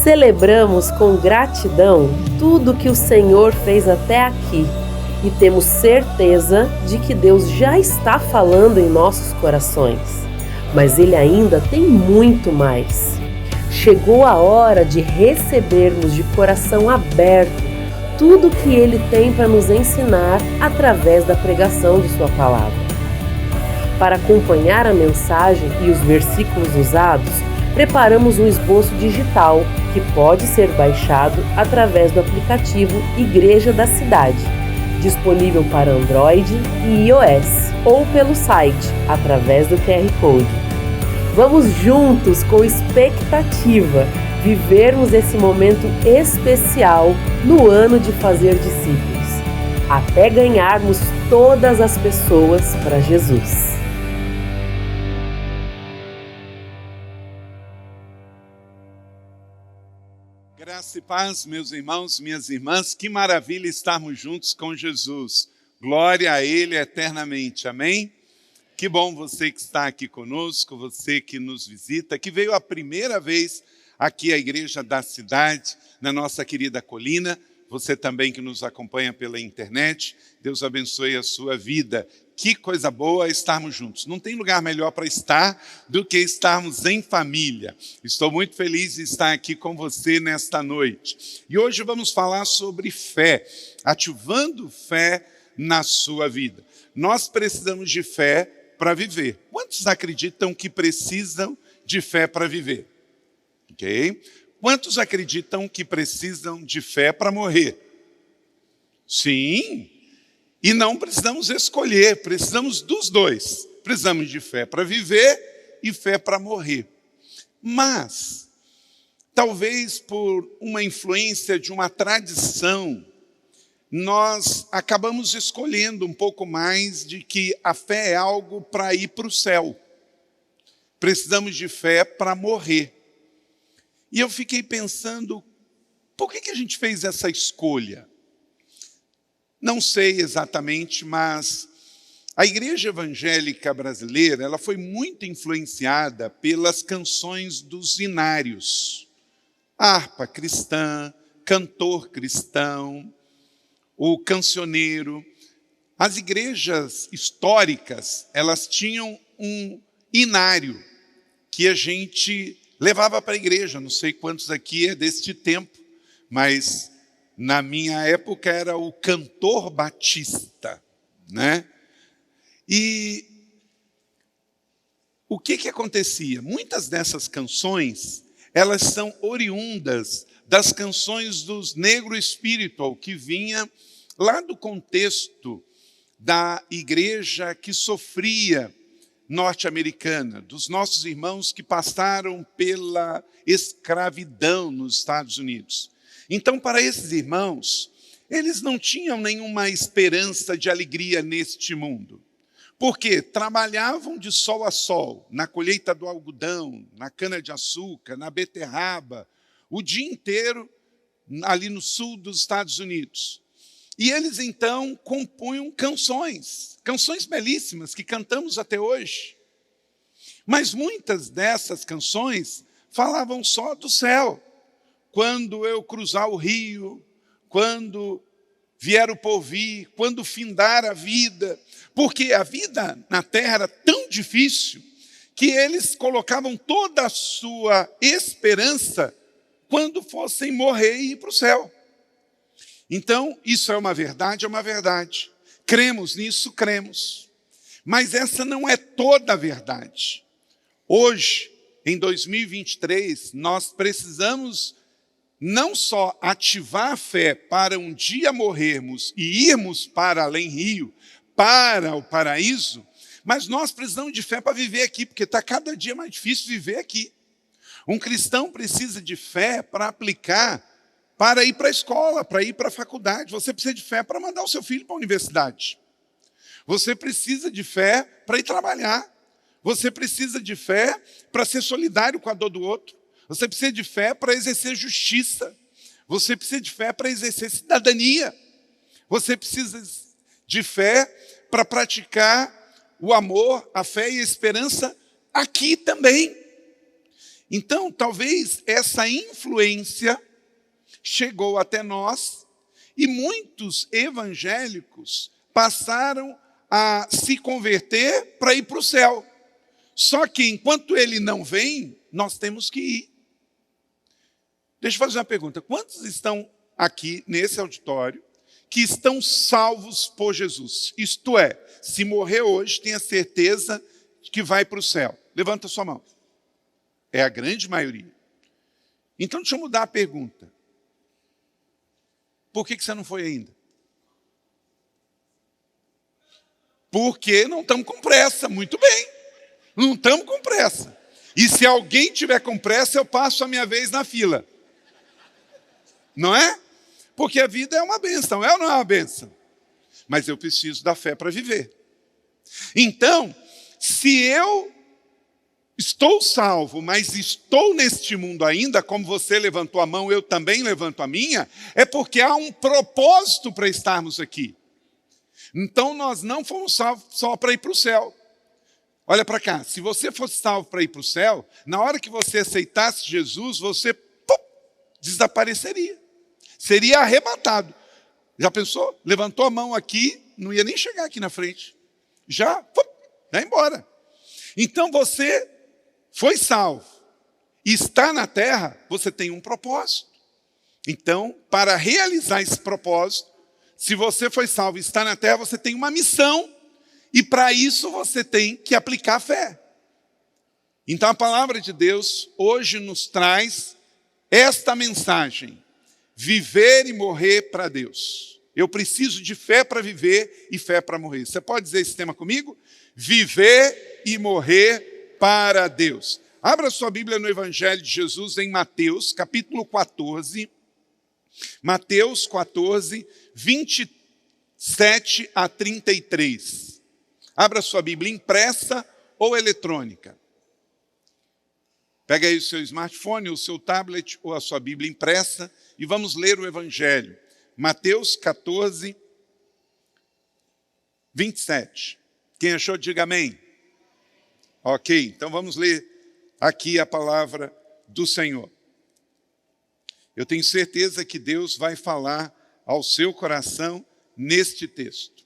Celebramos com gratidão tudo que o Senhor fez até aqui e temos certeza de que Deus já está falando em nossos corações, mas Ele ainda tem muito mais. Chegou a hora de recebermos de coração aberto tudo que Ele tem para nos ensinar através da pregação de Sua palavra. Para acompanhar a mensagem e os versículos usados, preparamos um esboço digital que pode ser baixado através do aplicativo Igreja da Cidade, disponível para Android e iOS, ou pelo site, através do QR Code. Vamos juntos, com expectativa, vivermos esse momento especial no ano de fazer discípulos, até ganharmos todas as pessoas para Jesus. Graça e paz, meus irmãos, minhas irmãs, que maravilha estarmos juntos com Jesus. Glória a Ele eternamente, amém? Que bom você que está aqui conosco, você que nos visita, que veio a primeira vez aqui à Igreja da Cidade, na nossa querida colina, você também que nos acompanha pela internet, Deus abençoe a sua vida. Que coisa boa estarmos juntos. Não tem lugar melhor para estar do que estarmos em família. Estou muito feliz de estar aqui com você nesta noite. E hoje vamos falar sobre fé, ativando fé na sua vida. Nós precisamos de fé para viver. Quantos acreditam que precisam de fé para viver? Ok? Quantos acreditam que precisam de fé para morrer? Sim. E não precisamos escolher, precisamos dos dois. Precisamos de fé para viver e fé para morrer. Mas, talvez por uma influência de uma tradição, nós acabamos escolhendo um pouco mais de que a fé é algo para ir para o céu. Precisamos de fé para morrer. E eu fiquei pensando, por que a gente fez essa escolha? Não sei exatamente, mas a igreja evangélica brasileira, ela foi muito influenciada pelas canções dos hinários. Harpa cristã, cantor cristão, o cancioneiro. As igrejas históricas, elas tinham um hinário que a gente levava para a igreja. Não sei quantos aqui é deste tempo, mas na minha época era o cantor batista, né? E o que acontecia? Muitas dessas canções, elas são oriundas das canções dos Negro Spiritual, que vinha lá do contexto da igreja que sofria norte-americana, dos nossos irmãos que passaram pela escravidão nos Estados Unidos. Então, para esses irmãos, eles não tinham nenhuma esperança de alegria neste mundo. Porque trabalhavam de sol a sol, na colheita do algodão, na cana-de-açúcar, na beterraba, o dia inteiro ali no sul dos Estados Unidos. E eles, então, compunham canções belíssimas que cantamos até hoje. Mas muitas dessas canções falavam só do céu. Quando eu cruzar o rio, quando vier o porvir, quando findar a vida. Porque a vida na terra era tão difícil que eles colocavam toda a sua esperança quando fossem morrer e ir para o céu. Então, isso é uma verdade, Cremos nisso, cremos. Mas essa não é toda a verdade. Hoje, em 2023, nós precisamos não só ativar a fé para um dia morrermos e irmos para além-rio, para o paraíso, mas nós precisamos de fé para viver aqui, porque está cada dia mais difícil viver aqui. Um cristão precisa de fé para aplicar, para ir para a escola, para ir para a faculdade. Você precisa de fé para mandar o seu filho para a universidade. Você precisa de fé para ir trabalhar. Você precisa de fé para ser solidário com a dor do outro. Você precisa de fé para exercer justiça. Você precisa de fé para exercer cidadania. Você precisa de fé para praticar o amor, a fé e a esperança aqui também. Então, talvez essa influência chegou até nós e muitos evangélicos passaram a se converter para ir para o céu. Só que enquanto ele não vem, nós temos que ir. Deixa eu fazer uma pergunta. Quantos estão aqui nesse auditório que estão salvos por Jesus? Isto é, se morrer hoje, tenha certeza de que vai para o céu. Levanta a sua mão. É a grande maioria. Então, deixa eu mudar a pergunta. Por que você não foi ainda? Porque não estamos com pressa. Muito bem. Não estamos com pressa. E se alguém tiver com pressa, eu passo a minha vez na fila. Não é? Porque a vida é uma bênção, é ou não é uma bênção? Mas eu preciso da fé para viver. Então, se eu estou salvo, mas estou neste mundo ainda, como você levantou a mão, eu também levanto a minha, é porque há um propósito para estarmos aqui. Então, nós não fomos salvos só para ir para o céu. Olha para cá, se você fosse salvo para ir para o céu, na hora que você aceitasse Jesus, você desapareceria. Seria arrebatado. Já pensou? Levantou a mão aqui, não ia nem chegar aqui na frente. Já, vai embora. Então você foi salvo. E está na terra, você tem um propósito. Então, para realizar esse propósito, se você foi salvo e está na terra, você tem uma missão. E para isso você tem que aplicar a fé. Então a palavra de Deus hoje nos traz esta mensagem. Viver e morrer para Deus. Eu preciso de fé para viver e fé para morrer. Você pode dizer esse tema comigo? Viver e morrer para Deus. Abra sua Bíblia no Evangelho de Jesus em Mateus, capítulo 14. Mateus 14, 27 a 33. Abra sua Bíblia impressa ou eletrônica. Pega aí o seu smartphone, o seu tablet ou a sua Bíblia impressa e vamos ler o Evangelho. Mateus 14, 27. Quem achou, diga amém. Ok, então vamos ler aqui a palavra do Senhor. Eu tenho certeza que Deus vai falar ao seu coração neste texto.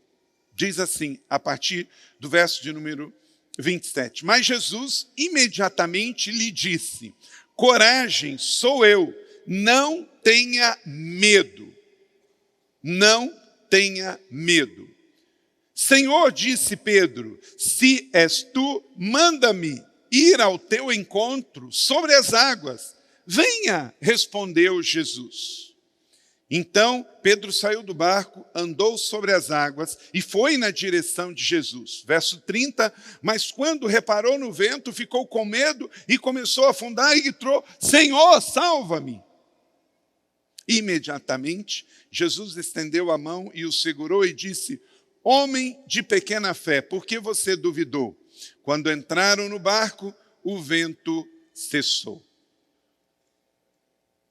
Diz assim, a partir do verso de número 27. Mas Jesus imediatamente lhe disse, coragem, sou eu, não tenha medo. Não tenha medo. Senhor, disse Pedro, se és tu, manda-me ir ao teu encontro sobre as águas. Venha, respondeu Jesus. Então Pedro saiu do barco, andou sobre as águas e foi na direção de Jesus. Verso 30, mas quando reparou no vento, ficou com medo e começou a afundar e gritou, Senhor, salva-me. Imediatamente, Jesus estendeu a mão e o segurou e disse, homem de pequena fé, por que você duvidou? Quando entraram no barco, o vento cessou.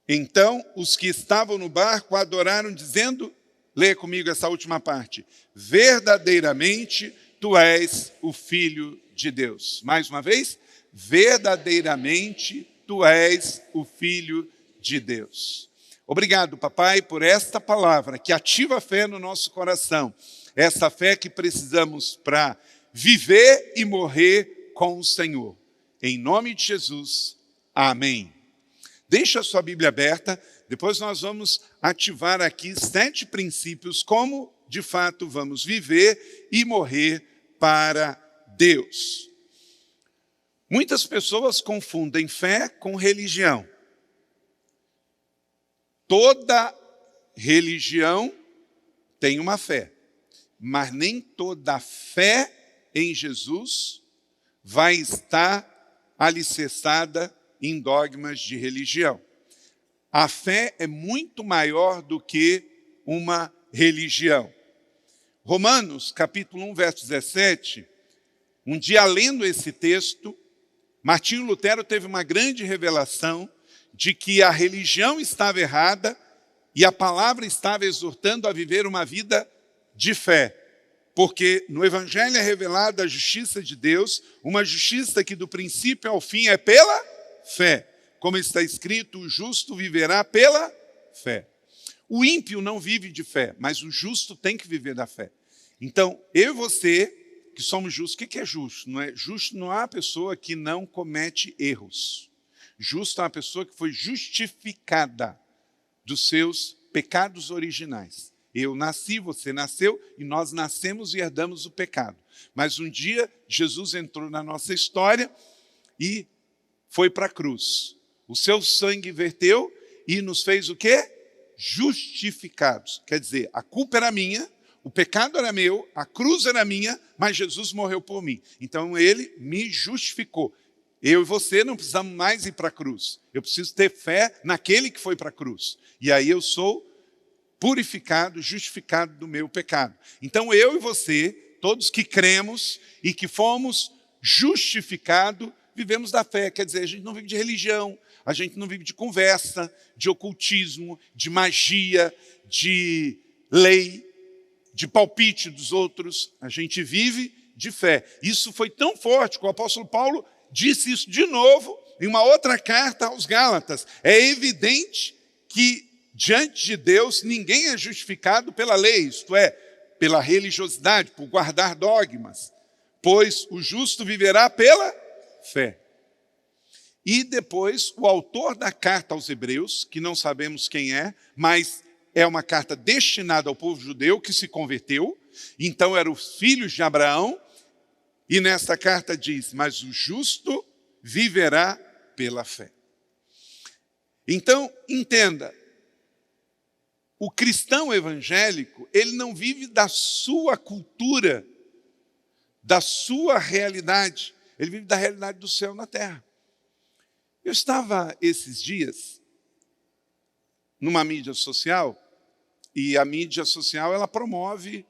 Então, os que estavam no barco adoraram, dizendo, leia comigo essa última parte, verdadeiramente tu és o Filho de Deus. Mais uma vez, verdadeiramente tu és o Filho de Deus. Obrigado, papai, por esta palavra que ativa a fé no nosso coração. Essa fé que precisamos para viver e morrer com o Senhor. Em nome de Jesus, amém. Deixa a sua Bíblia aberta, depois nós vamos ativar aqui 7 princípios como, de fato, vamos viver e morrer para Deus. Muitas pessoas confundem fé com religião. Toda religião tem uma fé, mas nem toda fé em Jesus vai estar alicerçada em dogmas de religião. A fé é muito maior do que uma religião. Romanos, capítulo 1, verso 17, um dia lendo esse texto, Martinho Lutero teve uma grande revelação de que a religião estava errada e a palavra estava exortando a viver uma vida de fé. Porque no Evangelho é revelada a justiça de Deus, uma justiça que do princípio ao fim é pela fé. Como está escrito, o justo viverá pela fé. O ímpio não vive de fé, mas o justo tem que viver da fé. Então, eu e você, que somos justos, o que é justo? Justo não é uma pessoa que não comete erros. Justo é uma pessoa que foi justificada dos seus pecados originais. Eu nasci, você nasceu, e nós nascemos e herdamos o pecado. Mas um dia, Jesus entrou na nossa história e foi para a cruz. O seu sangue verteu e nos fez o quê? Justificados. Quer dizer, a culpa era minha, o pecado era meu, a cruz era minha, mas Jesus morreu por mim. Então ele me justificou. Eu e você não precisamos mais ir para a cruz. Eu preciso ter fé naquele que foi para a cruz. E aí eu sou purificado, justificado do meu pecado. Então eu e você, todos que cremos e que fomos justificados, vivemos da fé. Quer dizer, a gente não vive de religião, a gente não vive de conversa, de ocultismo, de magia, de lei, de palpite dos outros. A gente vive de fé. Isso foi tão forte que o apóstolo Paulo disse isso de novo em uma outra carta aos Gálatas. É evidente que diante de Deus ninguém é justificado pela lei, isto é, pela religiosidade, por guardar dogmas, pois o justo viverá pela fé. E depois, o autor da carta aos Hebreus, que não sabemos quem é, mas é uma carta destinada ao povo judeu que se converteu, então eram os filhos de Abraão, e nesta carta diz, mas o justo viverá pela fé. Então, entenda, o cristão evangélico, ele não vive da sua cultura, da sua realidade, ele vive da realidade do céu na terra. Eu estava esses dias numa mídia social, e a mídia social ela promove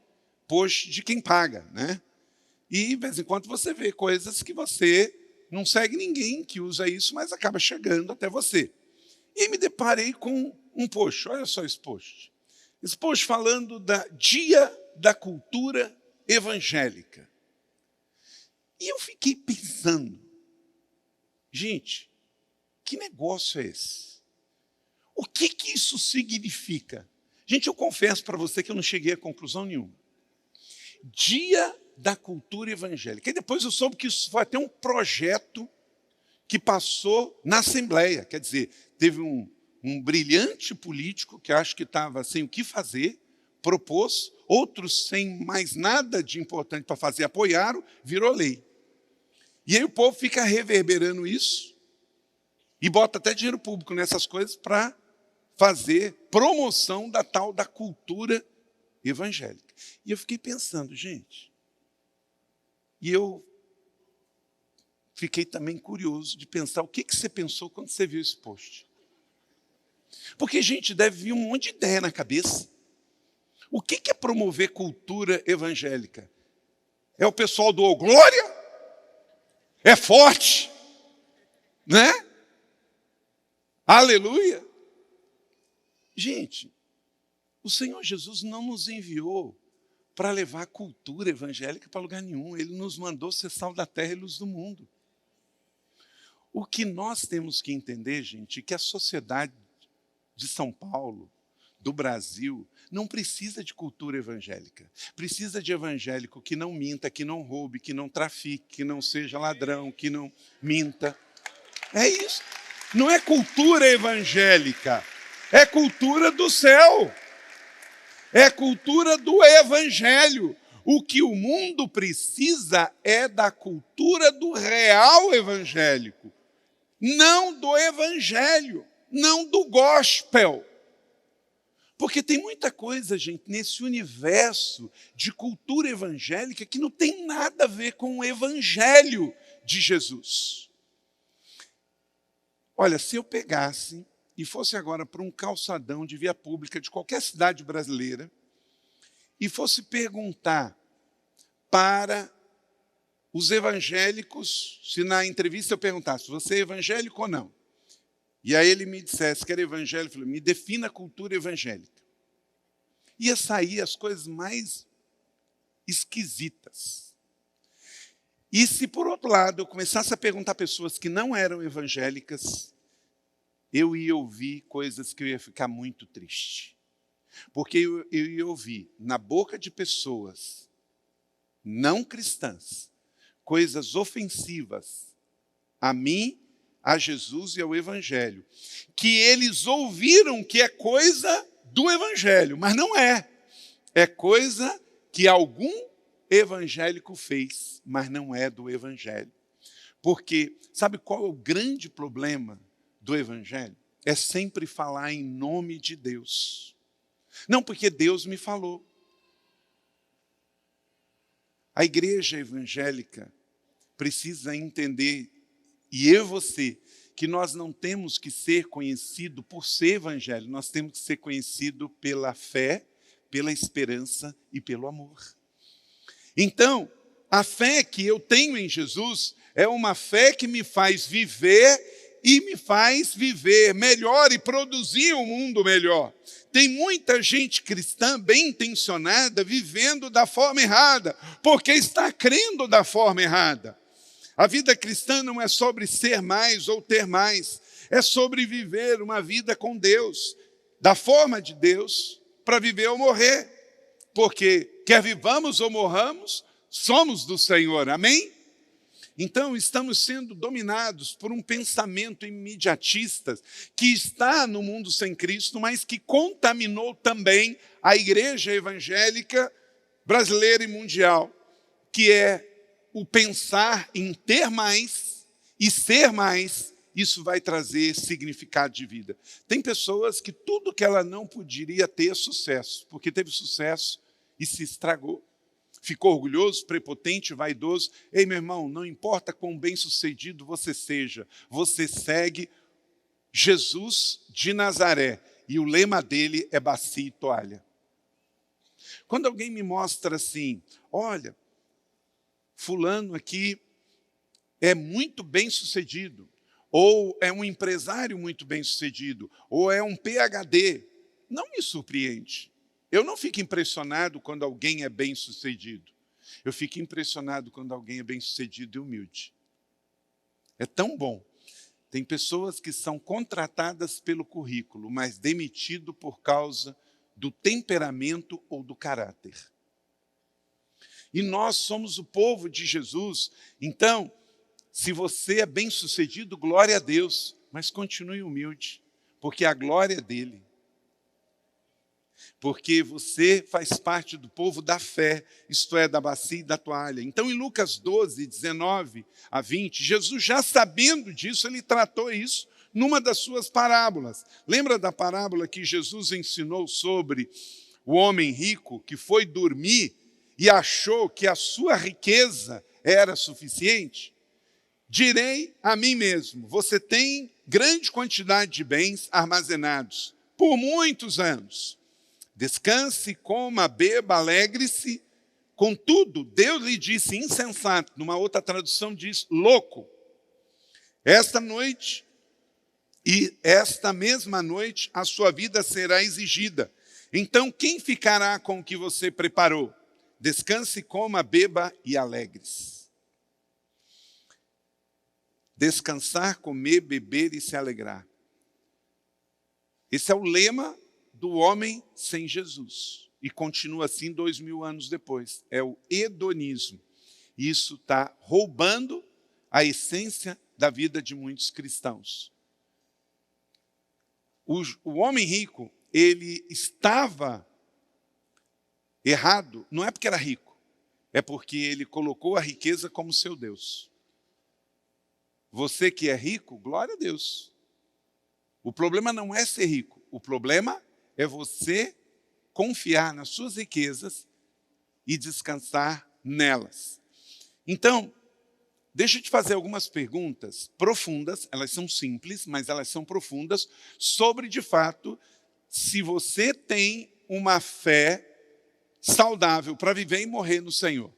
post de quem paga, né? E de vez em quando você vê coisas que você não segue ninguém que usa isso, mas acaba chegando até você. E me deparei com um post, olha só esse post. Esse post falando da Dia da Cultura Evangélica. E eu fiquei pensando, gente, que negócio é esse? O que isso significa? Gente, eu confesso para você que eu não cheguei a conclusão nenhuma. Dia da Cultura Evangélica. E depois eu soube que isso foi até um projeto que passou na Assembleia. Quer dizer, teve um brilhante político que acho que estava sem o que fazer, propôs, outros sem mais nada de importante para fazer apoiaram, virou lei. E aí o povo fica reverberando isso, e bota até dinheiro público nessas coisas para fazer promoção da tal da cultura evangélica. E eu fiquei pensando, gente, e eu fiquei também curioso de pensar o que você pensou quando você viu esse post. Porque, gente, deve vir um monte de ideia na cabeça. O que é promover cultura evangélica? É o pessoal do "Ô, glória"? É forte? Né? Aleluia! Gente, o Senhor Jesus não nos enviou para levar a cultura evangélica para lugar nenhum. Ele nos mandou ser sal da terra e luz do mundo. O que nós temos que entender, gente, é que a sociedade de São Paulo, do Brasil, não precisa de cultura evangélica. Precisa de evangélico que não minta, que não roube, que não trafique, que não seja ladrão, que não minta. É isso. Não é cultura evangélica, é cultura do céu. É cultura do evangelho. O que o mundo precisa é da cultura do real evangélico, não do evangelho, não do gospel. Porque tem muita coisa, gente, nesse universo de cultura evangélica que não tem nada a ver com o evangelho de Jesus. Olha, se eu pegasse e fosse agora para um calçadão de via pública de qualquer cidade brasileira e fosse perguntar para os evangélicos, se na entrevista eu perguntasse, você é evangélico ou não? E aí ele me dissesse que era evangélico, eu falei, me defina a cultura evangélica. Ia sair as coisas mais esquisitas. E se, por outro lado, eu começasse a perguntar a pessoas que não eram evangélicas, eu ia ouvir coisas que eu ia ficar muito triste. Porque eu ia ouvir na boca de pessoas não cristãs coisas ofensivas a mim, a Jesus e ao Evangelho, que eles ouviram que é coisa do Evangelho, mas não é. É coisa que algum evangélico fez, mas não é do Evangelho. Porque, sabe qual é o grande problema do Evangelho? É sempre falar em nome de Deus. Não porque Deus me falou. A igreja evangélica precisa entender, e eu e você, que nós não temos que ser conhecido por ser evangelho, nós temos que ser conhecido pela fé, pela esperança e pelo amor. Então, a fé que eu tenho em Jesus é uma fé que me faz viver e me faz viver melhor e produzir um mundo melhor. Tem muita gente cristã bem intencionada vivendo da forma errada, porque está crendo da forma errada. A vida cristã não é sobre ser mais ou ter mais, é sobre viver uma vida com Deus, da forma de Deus, para viver ou morrer. Porque quer vivamos ou morramos, somos do Senhor, amém? Então, estamos sendo dominados por um pensamento imediatista que está no mundo sem Cristo, mas que contaminou também a igreja evangélica brasileira e mundial, que é o pensar em ter mais e ser mais, isso vai trazer significado de vida. Tem pessoas que tudo que ela não poderia ter é sucesso, porque teve sucesso e se estragou. Ficou orgulhoso, prepotente, vaidoso. Ei, meu irmão, não importa quão bem-sucedido você seja, você segue Jesus de Nazaré. E o lema dele é bacia e toalha. Quando alguém me mostra assim, olha, fulano aqui é muito bem-sucedido, ou é um empresário muito bem-sucedido, ou é um PhD, não me surpreende. Eu não fico impressionado quando alguém é bem-sucedido. Eu fico impressionado quando alguém é bem-sucedido e humilde. É tão bom. Tem pessoas que são contratadas pelo currículo, mas demitido por causa do temperamento ou do caráter. E nós somos o povo de Jesus. Então, se você é bem-sucedido, glória a Deus, mas continue humilde, porque a glória é dele. Porque você faz parte do povo da fé, isto é, da bacia e da toalha. Então, em Lucas 12, 19 a 20, Jesus, já sabendo disso, ele tratou isso numa das suas parábolas. Lembra da parábola que Jesus ensinou sobre o homem rico que foi dormir e achou que a sua riqueza era suficiente? Direi a mim mesmo, você tem grande quantidade de bens armazenados por muitos anos. Descanse, coma, beba, alegre-se. Contudo, Deus lhe disse insensato, numa outra tradução diz louco. Esta noite e esta mesma noite a sua vida será exigida. Então quem ficará com o que você preparou? Descanse, coma, beba e alegre-se. Descansar, comer, beber e se alegrar. Esse é o lema do homem sem Jesus. E continua assim 2000 anos depois. É o hedonismo. Isso está roubando a essência da vida de muitos cristãos. O homem rico, ele estava errado, não é porque era rico, é porque ele colocou a riqueza como seu Deus. Você que é rico, glória a Deus. O problema não é ser rico, o problema é você confiar nas suas riquezas e descansar nelas. Então, deixa eu te fazer algumas perguntas profundas, elas são simples, mas elas são profundas, sobre, de fato, se você tem uma fé saudável para viver e morrer no Senhor.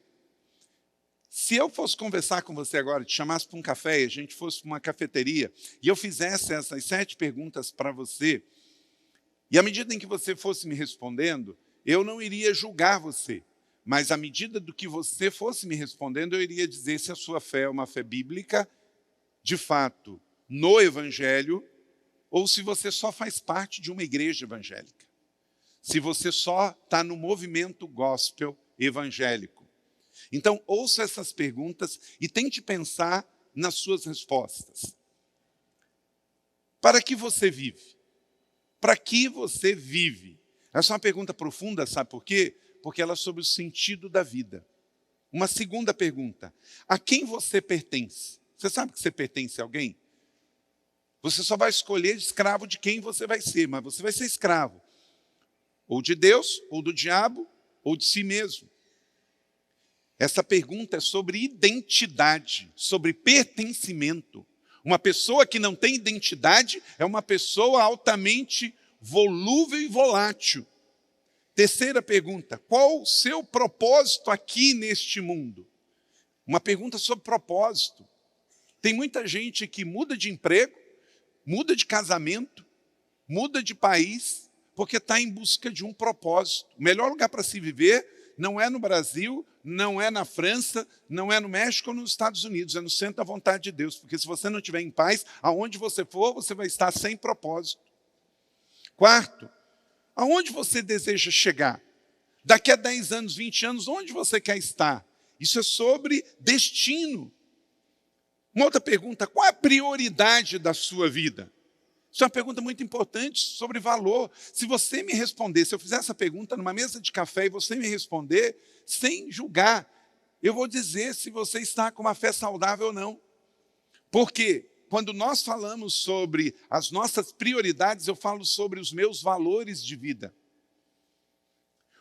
Se eu fosse conversar com você agora, te chamasse para um café e a gente fosse para uma cafeteria, e eu fizesse essas 7 perguntas para você, e à medida em que você fosse me respondendo, eu não iria julgar você, Mas à medida do que você fosse me respondendo, eu iria dizer se a sua fé é uma fé bíblica, de fato, no Evangelho, ou se você só faz parte de uma igreja evangélica. Se você só está no movimento gospel evangélico. Então, ouça essas perguntas e tente pensar nas suas respostas. Para que você vive? Para que você vive? Essa é uma pergunta profunda, sabe por quê? Porque ela é sobre o sentido da vida. Uma segunda pergunta: a quem você pertence? Você sabe que você pertence a alguém? Você só vai escolher escravo de quem você vai ser, mas você vai ser escravo. Ou de Deus, ou do diabo, ou de si mesmo. Essa pergunta é sobre identidade, sobre pertencimento. Uma pessoa que não tem identidade é uma pessoa altamente volúvel e volátil. Terceira pergunta: qual o seu propósito aqui neste mundo? Uma pergunta sobre propósito. Tem muita gente que muda de emprego, muda de casamento, muda de país, porque está em busca de um propósito. O melhor lugar para se viver não é no Brasil, não é na França, não é no México ou nos Estados Unidos, é no centro da vontade de Deus. Porque se você não estiver em paz, aonde você for, você vai estar sem propósito. Quarto, aonde você deseja chegar? Daqui a 10 anos, 20 anos, onde você quer estar? Isso é sobre destino. Uma outra pergunta: qual é a prioridade da sua vida? Isso é uma pergunta muito importante sobre valor. Se você me responder, se eu fizer essa pergunta numa mesa de café e você me responder, sem julgar, eu vou dizer se você está com uma fé saudável ou não. Porque quando nós falamos sobre as nossas prioridades, eu falo sobre os meus valores de vida.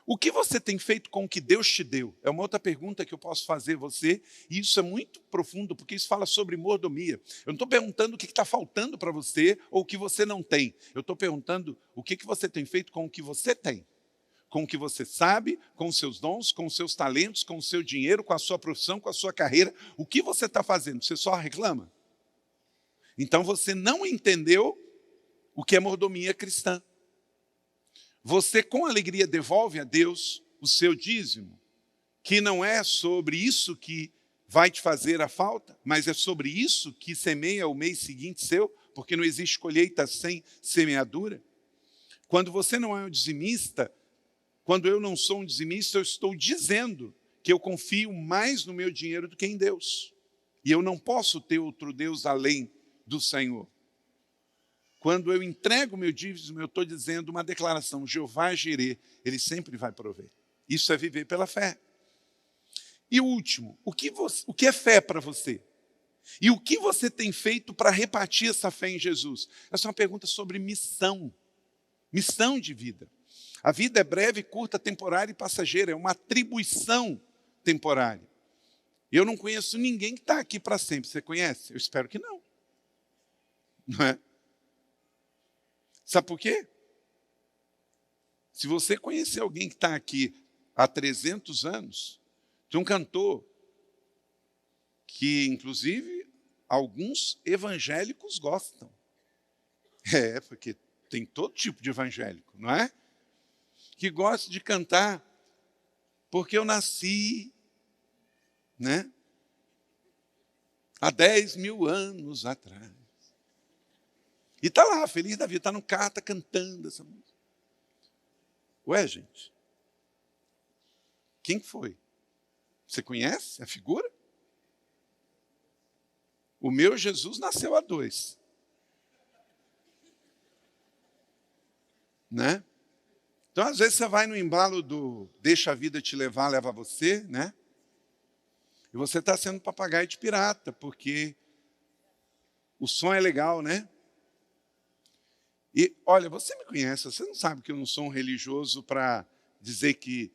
O que você tem feito com o que Deus te deu? É uma outra pergunta que eu posso fazer a você, e isso é muito profundo, porque isso fala sobre mordomia. Eu não estou perguntando o que está faltando para você ou o que você não tem. Eu estou perguntando o que você tem feito com o que você tem. Com o que você sabe, com os seus dons, com os seus talentos, com o seu dinheiro, com a sua profissão, com a sua carreira. O que você está fazendo? Você só reclama? Então você não entendeu o que é mordomia cristã. Você com alegria devolve a Deus o seu dízimo, que não é sobre isso que vai te fazer a falta, mas é sobre isso que semeia o mês seguinte seu, porque não existe colheita sem semeadura. Quando você não é um dizimista, quando eu não sou um dizimista, eu estou dizendo que eu confio mais no meu dinheiro do que em Deus. E eu não posso ter outro Deus além do Senhor. Quando eu entrego o meu dízimo, eu estou dizendo uma declaração: Jeová Jirê, Ele sempre vai prover. Isso é viver pela fé. E o último, o que é fé para você? E o que você tem feito para repartir essa fé em Jesus? Essa é uma pergunta sobre missão. Missão de vida. A vida é breve, curta, temporária e passageira. É uma atribuição temporária. Eu não conheço ninguém que está aqui para sempre. Você conhece? Eu espero que não. Não é? Sabe por quê? Se você conhecer alguém que está aqui há 300 anos, tem um cantor que, inclusive, alguns evangélicos gostam. É, porque tem todo tipo de evangélico, não é? Que gosta de cantar porque eu nasci, né? Há 10 mil anos atrás. E está lá, feliz da vida, está no carro, está cantando essa música. Ué, gente, quem foi? Você conhece a figura? O meu Jesus nasceu há 2. Né? Então, às vezes, você vai no embalo do deixa a vida te levar, leva você, né? E você está sendo papagaio de pirata, porque o som é legal, né? E, olha, você me conhece, você não sabe que eu não sou um religioso para dizer que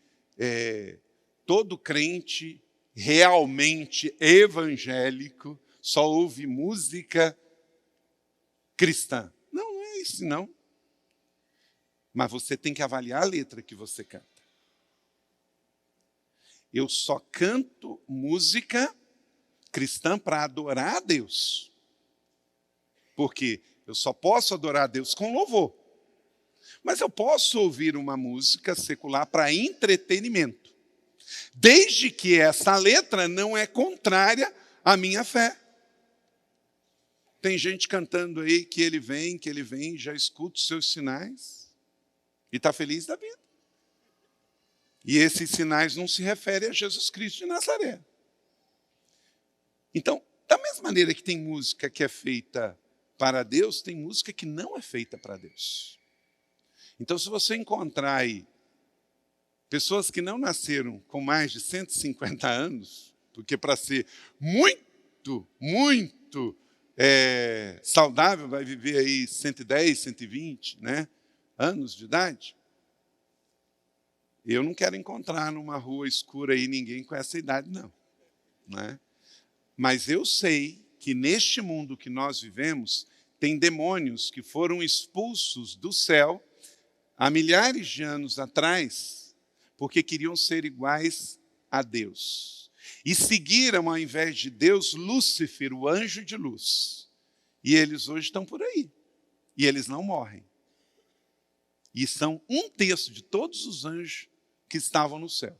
todo crente realmente evangélico só ouve música cristã. Não, não é isso, não. Mas você tem que avaliar a letra que você canta. Eu só canto música cristã para adorar a Deus. Porque eu só posso adorar a Deus com louvor. Mas eu posso ouvir uma música secular para entretenimento. desde que essa letra não é contrária à minha fé. Tem gente cantando aí que ele vem, já escuta os seus sinais e está feliz da vida. E esses sinais não se referem a Jesus Cristo de Nazaré. Então, da mesma maneira que tem música que é feita para Deus, tem música que não é feita para Deus. Então, se você encontrar aí pessoas que não nasceram com mais de 150 anos, porque para ser muito saudável vai viver aí 110, 120, né, anos de idade, eu não quero encontrar numa rua escura aí ninguém com essa idade, não. Né? Mas eu sei que neste mundo que nós vivemos, tem demônios que foram expulsos do céu há milhares de anos atrás, porque queriam ser iguais a Deus. E seguiram, ao invés de Deus, Lúcifer, o anjo de luz. E eles hoje estão por aí. E eles não morrem. E são 1/3 de todos os anjos que estavam no céu.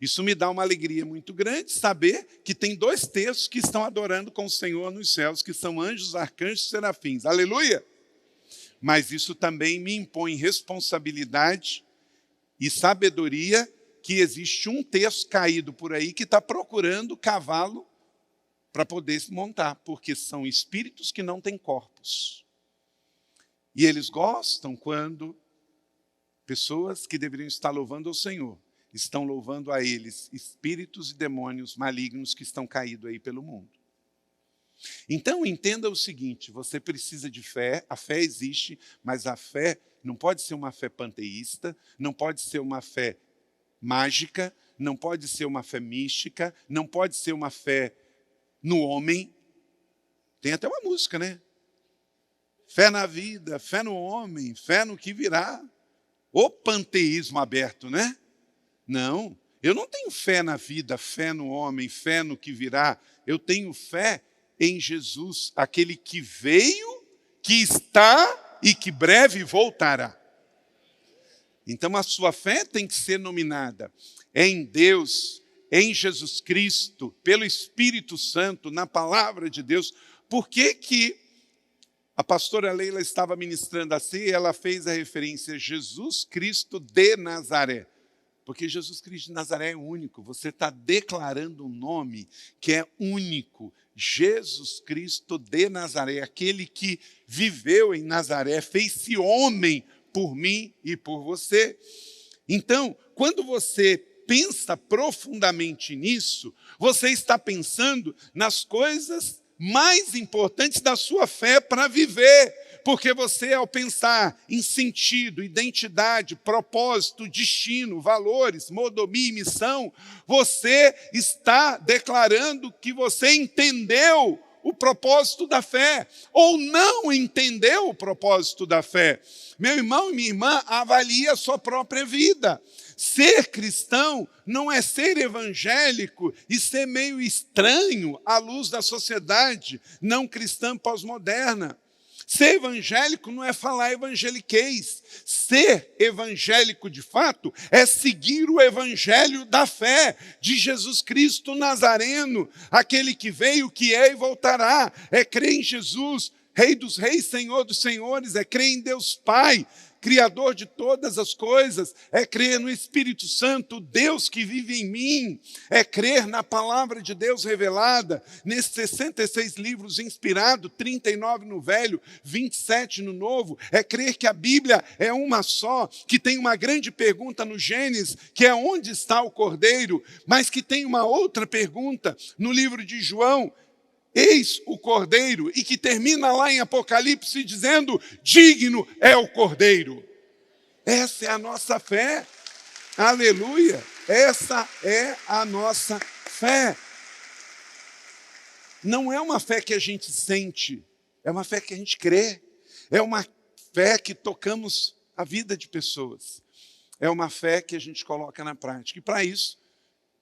Isso me dá uma alegria muito grande saber que tem 2/3 que estão adorando com o Senhor nos céus, que são anjos, arcanjos e serafins. Aleluia! Mas isso também me impõe responsabilidade e sabedoria, que existe 1/3 caído por aí que está procurando cavalo para poder se montar, porque são espíritos que não têm corpos. E eles gostam quando pessoas que deveriam estar louvando ao Senhor estão louvando a eles espíritos e demônios malignos que estão caídos aí pelo mundo. Então, entenda o seguinte, você precisa de fé, a fé existe, mas a fé não pode ser uma fé panteísta, não pode ser uma fé mágica, não pode ser uma fé mística, não pode ser uma fé no homem. Tem até uma música, né? Fé na vida, fé no homem, fé no que virá. O panteísmo aberto, né? Não, eu não tenho fé na vida, fé no homem, fé no que virá. Eu tenho fé em Jesus, aquele que veio, que está e que breve voltará. Então a sua fé tem que ser nominada em Deus, em Jesus Cristo, pelo Espírito Santo, na palavra de Deus. Por que a pastora Leila estava ministrando assim e ela fez a referência a Jesus Cristo de Nazaré? Porque Jesus Cristo de Nazaré é único. Você está declarando um nome que é único. Jesus Cristo de Nazaré, aquele que viveu em Nazaré, fez-se homem por mim e por você. Então, quando você pensa profundamente nisso, você está pensando nas coisas mais importantes da sua fé para viver. Porque você, ao pensar em sentido, identidade, propósito, destino, valores, mordomia e missão, você está declarando que você entendeu o propósito da fé, ou não entendeu o propósito da fé. Meu irmão e minha irmã, avalie a sua própria vida. Ser cristão não é ser evangélico e ser meio estranho à luz da sociedade não cristã pós-moderna. Ser evangélico não é falar evangeliquez. Ser evangélico, de fato, é seguir o evangelho da fé de Jesus Cristo Nazareno, aquele que veio, que é e voltará. É crer em Jesus, Rei dos reis, Senhor dos senhores, é crer em Deus Pai, Criador de todas as coisas, é crer no Espírito Santo, Deus que vive em mim, é crer na palavra de Deus revelada, nesses 66 livros inspirados, 39 no Velho, 27 no Novo, é crer que a Bíblia é uma só, que tem uma grande pergunta no Gênesis, que é onde está o Cordeiro, mas que tem uma outra pergunta no livro de João, eis o Cordeiro, e que termina lá em Apocalipse dizendo, digno é o Cordeiro. Essa é a nossa fé. Aleluia. Essa é a nossa fé. Não é uma fé que a gente sente, é uma fé que a gente crê. É uma fé que tocamos a vida de pessoas. É uma fé que a gente coloca na prática. E para isso,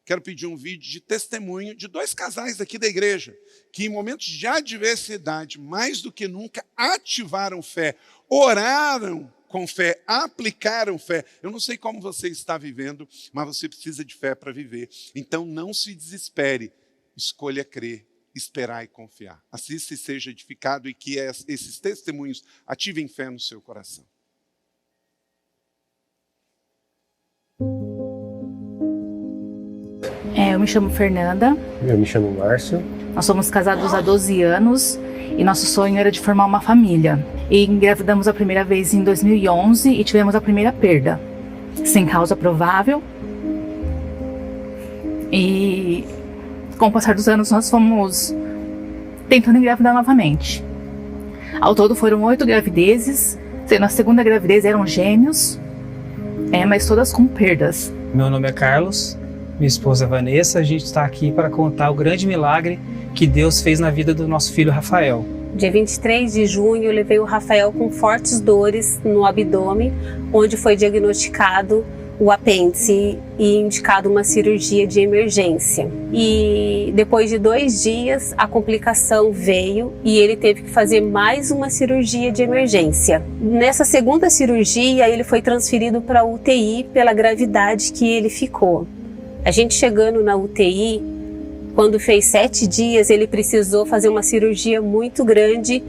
quero pedir um vídeo de testemunho de 2 casais aqui da igreja, que em momentos de adversidade, mais do que nunca, ativaram fé, oraram com fé, aplicaram fé. Eu não sei como você está vivendo, mas você precisa de fé para viver. Então não se desespere, escolha crer, esperar e confiar. Assista e seja edificado, e que esses testemunhos ativem fé no seu coração. Eu me chamo Fernanda. Eu me chamo Márcio. Nós somos casados há 12 anos e nosso sonho era de formar uma família. E engravidamos a primeira vez em 2011 e tivemos a primeira perda, sem causa provável. E com o passar dos anos nós fomos tentando engravidar novamente. Ao todo foram 8 gravidezes, sendo a segunda gravidez eram gêmeos, mas todas com perdas. Meu nome é Carlos. Minha esposa Vanessa, a gente está aqui para contar o grande milagre que Deus fez na vida do nosso filho Rafael. Dia 23 de junho, eu levei o Rafael com fortes dores no abdômen, onde foi diagnosticado o apêndice e indicado uma cirurgia de emergência. E depois de 2 dias, a complicação veio e ele teve que fazer mais uma cirurgia de emergência. Nessa segunda cirurgia, ele foi transferido para a UTI pela gravidade que ele ficou. A gente chegando na UTI, quando fez 7 dias, ele precisou fazer uma cirurgia muito grande,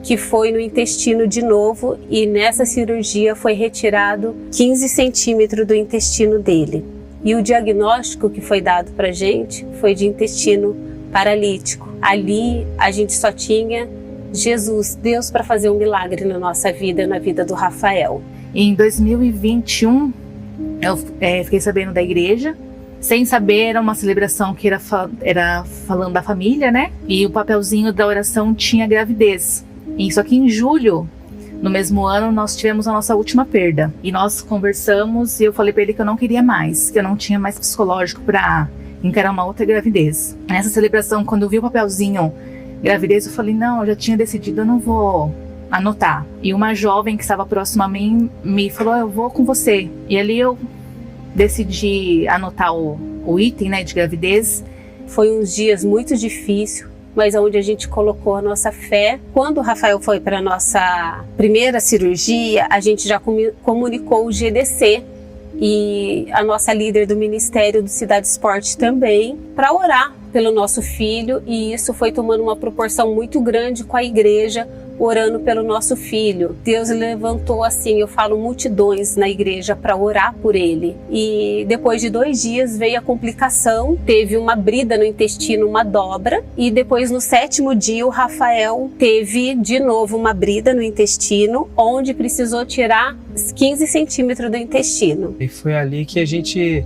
que foi no intestino de novo, e nessa cirurgia foi retirado 15 centímetros do intestino dele. E o diagnóstico que foi dado para a gente foi de intestino paralítico. Ali a gente só tinha Jesus, Deus, para fazer um milagre na nossa vida, na vida do Rafael. Em 2021, eu fiquei sabendo da igreja. Sem saber, era uma celebração que era falando da família, né? E o papelzinho da oração tinha gravidez. E só que em julho, no mesmo ano, nós tivemos a nossa última perda. E nós conversamos e eu falei pra ele que eu não queria mais, que eu não tinha mais psicológico pra encarar uma outra gravidez. Nessa celebração, quando eu vi o papelzinho gravidez, eu falei, não, eu já tinha decidido, eu não vou anotar. E uma jovem que estava próxima a mim me falou, eu vou com você. E ali eu decidi anotar o item, né, de gravidez. Foi uns dias muito difíceis, mas onde a gente colocou a nossa fé. Quando o Rafael foi para a nossa primeira cirurgia, a gente já comunicou o GDC e a nossa líder do Ministério do Cidade Esporte também, para orar pelo nosso filho, e isso foi tomando uma proporção muito grande com a igreja, orando pelo nosso filho. Deus levantou, assim, eu falo, multidões na igreja para orar por ele. E depois de 2 dias veio a complicação, teve uma brida no intestino, uma dobra, e depois no 7º dia o Rafael teve de novo uma brida no intestino, onde precisou tirar 15 centímetros do intestino. E foi ali que a gente,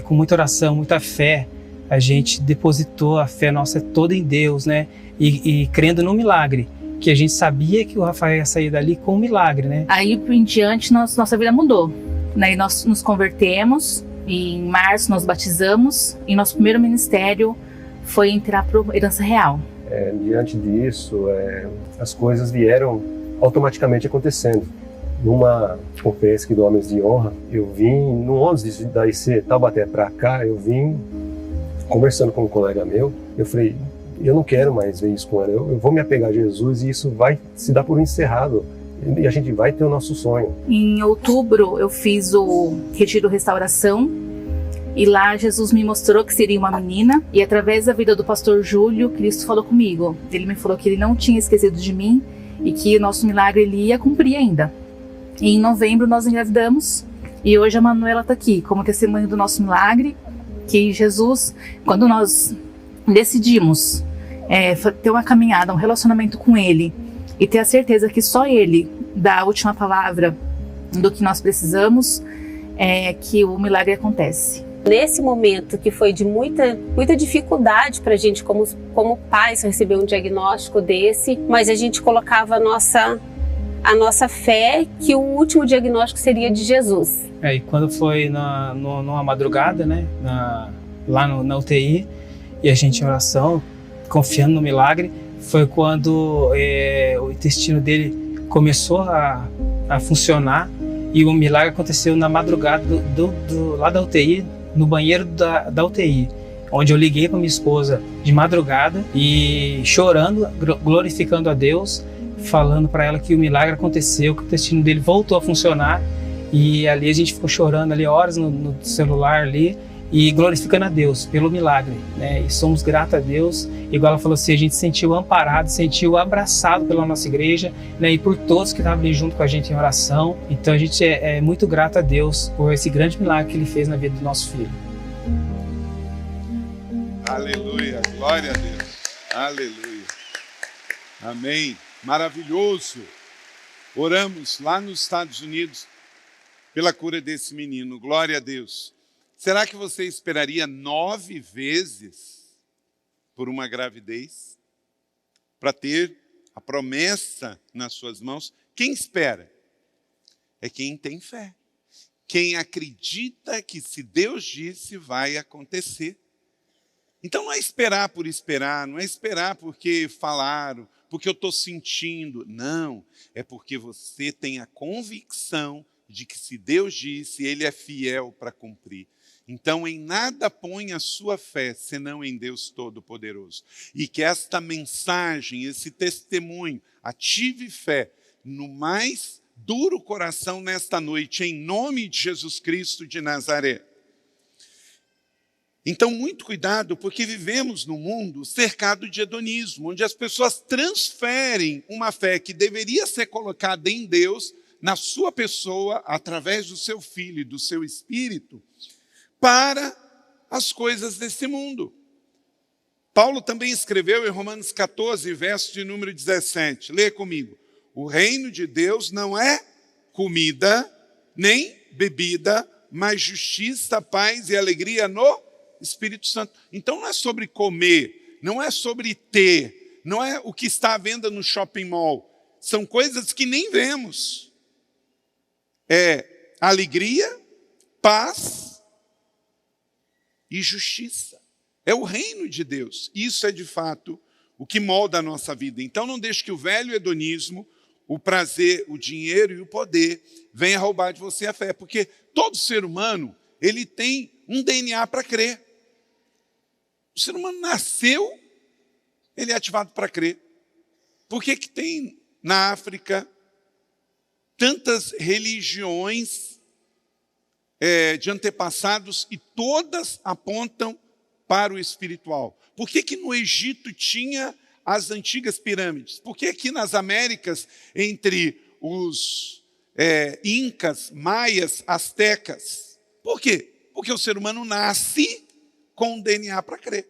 com muita oração, muita fé, a gente depositou a fé nossa toda em Deus, né? E crendo no milagre, que a gente sabia que o Rafael ia sair dali com um milagre, né? Aí em diante nossa vida mudou, né? E nós nos convertemos, e em março nós batizamos, e nosso primeiro ministério foi entrar para a Herança Real. Diante disso, as coisas vieram automaticamente acontecendo. Numa conferência aqui do Homens de Honra, eu vim, no ônibus da IC Taubaté para cá, eu vim conversando com um colega meu, eu falei, eu não quero mais ver isso com ela, eu vou me apegar a Jesus e isso vai se dar por encerrado e a gente vai ter o nosso sonho. Em outubro eu fiz o Retiro Restauração e lá Jesus me mostrou que seria uma menina, e através da vida do pastor Júlio, Cristo falou comigo. Ele me falou que ele não tinha esquecido de mim e que o nosso milagre ele ia cumprir ainda. E em novembro nós engravidamos e hoje a Manuela está aqui como testemunho do nosso milagre, que Jesus, quando nós decidimos ter uma caminhada, um relacionamento com Ele e ter a certeza que só Ele dá a última palavra do que nós precisamos, que o milagre acontece. Nesse momento que foi de muita dificuldade para a gente como pais receber um diagnóstico desse, mas a gente colocava a nossa fé que o último diagnóstico seria de Jesus. E quando foi numa madrugada, né, lá na UTI, e a gente em oração, confiando no milagre, foi quando o intestino dele começou a funcionar, e o milagre aconteceu na madrugada lá da UTI, no banheiro da UTI, onde eu liguei para minha esposa de madrugada e chorando, glorificando a Deus, falando para ela que o milagre aconteceu, que o intestino dele voltou a funcionar. E ali a gente ficou chorando ali horas no celular ali e glorificando a Deus pelo milagre, né? E somos gratos a Deus. Igual ela falou assim, a gente se sentiu amparado, se sentiu abraçado pela nossa igreja, né? E por todos que estavam ali junto com a gente em oração. Então a gente é muito grato a Deus por esse grande milagre que Ele fez na vida do nosso filho. Aleluia, glória a Deus. Aleluia. Amém. Maravilhoso. Oramos lá nos Estados Unidos pela cura desse menino. Glória a Deus. Será que você esperaria 9 vezes por uma gravidez? Para ter a promessa nas suas mãos? Quem espera? É quem tem fé. Quem acredita que se Deus disse, vai acontecer. Então não é esperar por esperar, não é esperar porque falaram, porque eu estou sentindo. Não, é porque você tem a convicção de que se Deus disse, Ele é fiel para cumprir. Então em nada põe a sua fé, senão em Deus Todo-Poderoso. E que esta mensagem, esse testemunho, ative fé no mais duro coração nesta noite, em nome de Jesus Cristo de Nazaré. Então, muito cuidado, porque vivemos num mundo cercado de hedonismo, onde as pessoas transferem uma fé que deveria ser colocada em Deus, na sua pessoa, através do seu Filho e do seu Espírito, para as coisas desse mundo. Paulo também escreveu em Romanos 14, verso de número 17. Lê comigo. O reino de Deus não é comida, nem bebida, mas justiça, paz e alegria no Espírito Santo. Então não é sobre comer, não é sobre ter, não é o que está à venda no shopping mall. São coisas que nem vemos. É alegria, paz e justiça. É o reino de Deus. Isso é de fato o que molda a nossa vida. Então não deixe que o velho hedonismo, o prazer, o dinheiro e o poder venha roubar de você a fé. Porque todo ser humano, ele tem um DNA para crer. O ser humano nasceu, ele é ativado para crer. Por que que tem na África tantas religiões de antepassados e todas apontam para o espiritual? Por que que no Egito tinha as antigas pirâmides? Por que aqui nas Américas, entre os incas, maias, astecas? Por quê? Porque o ser humano nasce com o DNA para crer.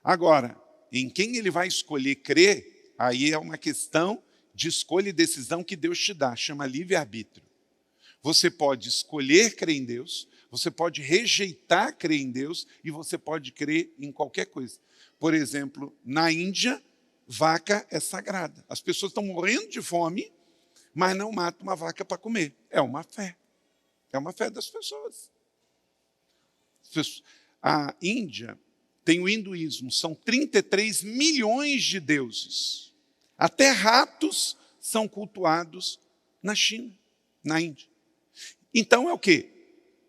Agora, em quem ele vai escolher crer, aí é uma questão de escolha e decisão que Deus te dá, chama livre-arbítrio. Você pode escolher crer em Deus, você pode rejeitar crer em Deus e você pode crer em qualquer coisa. Por exemplo, na Índia, vaca é sagrada. As pessoas estão morrendo de fome, mas não matam uma vaca para comer. É uma fé. É uma fé das pessoas. A Índia tem o hinduísmo, são 33 milhões de deuses. Até ratos são cultuados na China, na Índia. Então é o quê?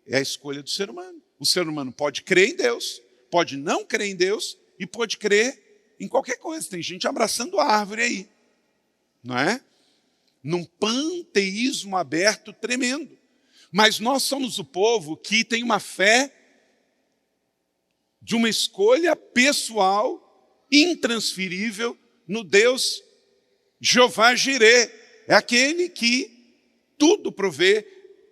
É a escolha do ser humano. O ser humano pode crer em Deus, pode não crer em Deus e pode crer em qualquer coisa. Tem gente abraçando a árvore aí, não é? Num panteísmo aberto tremendo. Mas nós somos o povo que tem uma fé de uma escolha pessoal, intransferível, no Deus Jeová Jirê. É aquele que tudo provê.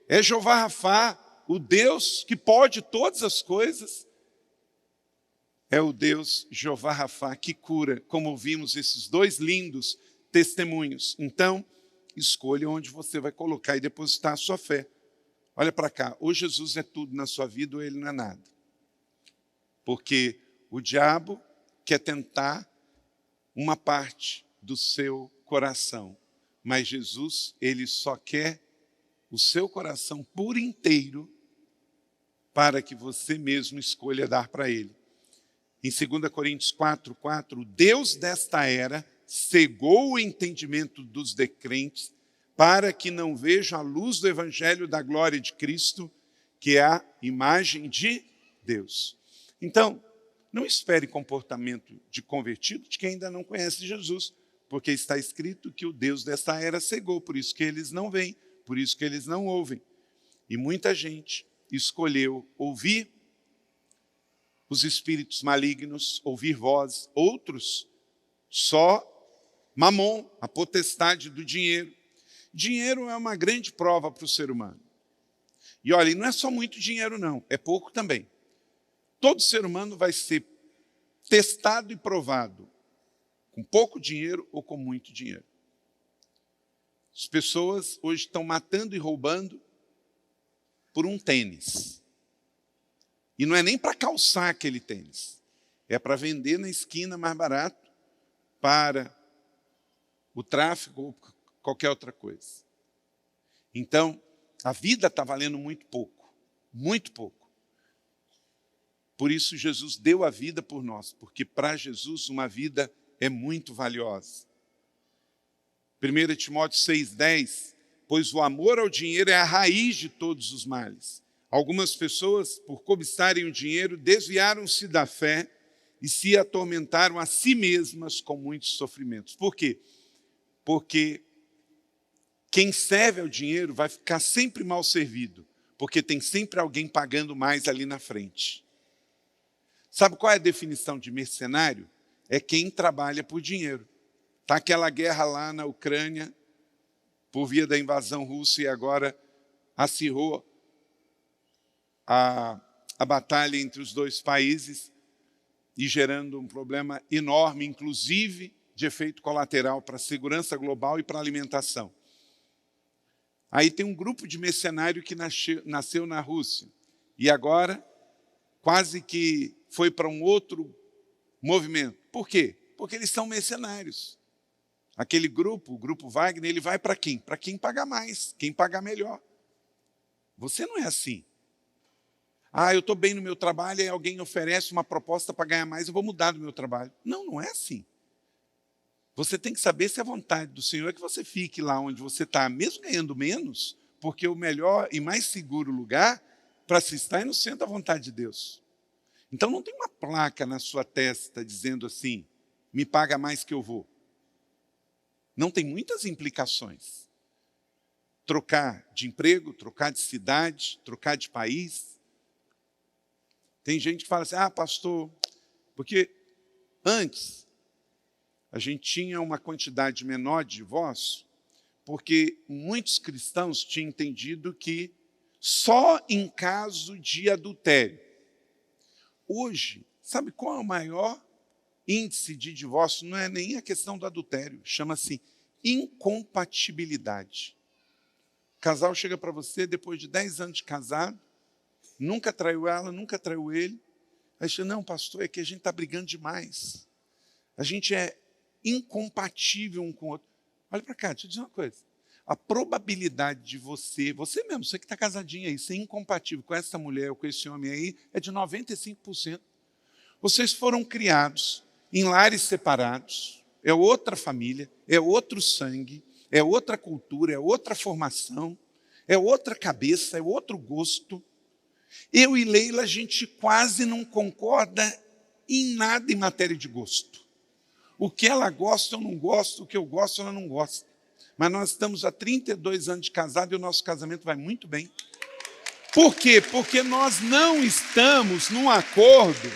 É Jeová Rafá, o Deus que pode todas as coisas. É o Deus Jeová Rafá que cura, como ouvimos esses dois lindos testemunhos. Então, escolha onde você vai colocar e depositar a sua fé. Olha para cá, ou Jesus é tudo na sua vida ou ele não é nada. Porque o diabo quer tentar uma parte do seu coração. Mas Jesus, ele só quer o seu coração por inteiro para que você mesmo escolha dar para ele. Em 2 Coríntios 4:4, o Deus desta era cegou o entendimento dos descrentes para que não vejam a luz do evangelho da glória de Cristo, que é a imagem de Deus. Então, não espere comportamento de convertido de quem ainda não conhece Jesus, porque está escrito que o Deus desta era cegou, por isso que eles não veem, por isso que eles não ouvem. E muita gente escolheu ouvir os espíritos malignos, ouvir vozes, outros só mamon, a potestade do dinheiro. Dinheiro é uma grande prova para o ser humano. E olha, e não é só muito dinheiro não, é pouco também. Todo ser humano vai ser testado e provado com pouco dinheiro ou com muito dinheiro. As pessoas hoje estão matando e roubando por um tênis. E não é nem para calçar aquele tênis. É para vender na esquina mais barato para o tráfico ou qualquer outra coisa. Então, a vida está valendo muito pouco. Muito pouco. Por isso Jesus deu a vida por nós. Porque para Jesus uma vida é muito valiosa. 1 Timóteo 6,10, pois o amor ao dinheiro é a raiz de todos os males. Algumas pessoas, por cobiçarem o dinheiro, desviaram-se da fé e se atormentaram a si mesmas com muitos sofrimentos. Por quê? Porque quem serve ao dinheiro vai ficar sempre mal servido, porque tem sempre alguém pagando mais ali na frente. Sabe qual é a definição de mercenário? É quem trabalha por dinheiro. Está aquela guerra lá na Ucrânia, por via da invasão russa, e agora acirrou a batalha entre os dois países e gerando um problema enorme, inclusive de efeito colateral para a segurança global e para a alimentação. Aí tem um grupo de mercenário que nasceu na Rússia e agora quase que foi para um outro movimento. Por quê? Porque eles são mercenários. Aquele grupo, o grupo Wagner, ele vai para quem? Para quem pagar mais, quem pagar melhor. Você não é assim. Eu estou bem no meu trabalho e alguém oferece uma proposta para ganhar mais, eu vou mudar do meu trabalho. Não, não é assim. Você tem que saber se a vontade do Senhor é que você fique lá onde você está, mesmo ganhando menos, porque o melhor e mais seguro lugar para se estar é no centro da vontade de Deus. Então não tem uma placa na sua testa dizendo assim, me paga mais que eu vou. Não, tem muitas implicações. Trocar de emprego, trocar de cidade, trocar de país. Tem gente que fala assim, pastor, porque antes a gente tinha uma quantidade menor de divórcio, porque muitos cristãos tinham entendido que só em caso de adultério. Hoje, sabe qual é o maior índice de divórcio? Não é nem a questão do adultério, chama-se incompatibilidade. O casal chega para você depois de 10 anos de casado, nunca traiu ela, nunca traiu ele. Aí você diz, não, pastor, é que a gente está brigando demais. A gente é incompatível um com o outro. Olha para cá, deixa eu dizer uma coisa. A probabilidade de você mesmo, você que está casadinho aí, ser incompatível com essa mulher ou com esse homem aí, é de 95%. Vocês foram criados em lares separados, é outra família, é outro sangue, é outra cultura, é outra formação, é outra cabeça, é outro gosto. Eu e Leila, a gente quase não concorda em nada em matéria de gosto. O que ela gosta, eu não gosto, o que eu gosto, ela não gosta. Mas nós estamos há 32 anos de casado e o nosso casamento vai muito bem. Por quê? Porque nós não estamos num acordo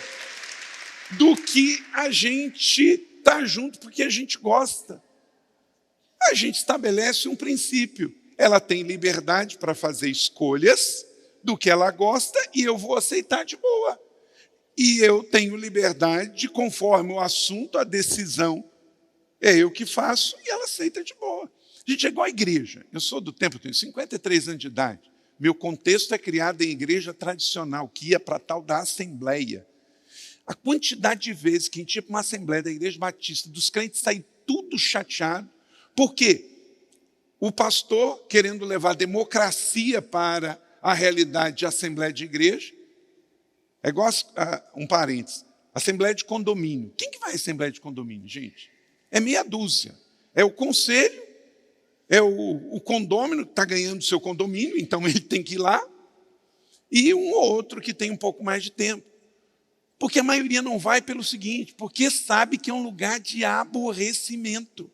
do que a gente está junto porque a gente gosta. A gente estabelece um princípio. Ela tem liberdade para fazer escolhas do que ela gosta e eu vou aceitar de boa. E eu tenho liberdade de, conforme o assunto, a decisão é eu que faço e ela aceita de boa. A gente é igual à igreja. Eu sou do tempo, eu tenho 53 anos de idade. Meu contexto é criado em igreja tradicional, que ia para a tal da assembleia. A quantidade de vezes que a gente ia para uma assembleia da igreja batista, dos crentes saírem tudo chateado. Por quê? O pastor, querendo levar democracia para a realidade de assembleia de igreja, é igual um parênteses, assembleia de condomínio. Quem que vai à assembleia de condomínio, gente? É meia dúzia. É o conselho, é o condômino que está ganhando o seu condomínio, então ele tem que ir lá, e um ou outro que tem um pouco mais de tempo. Porque a maioria não vai pelo seguinte, porque sabe que é um lugar de aborrecimento.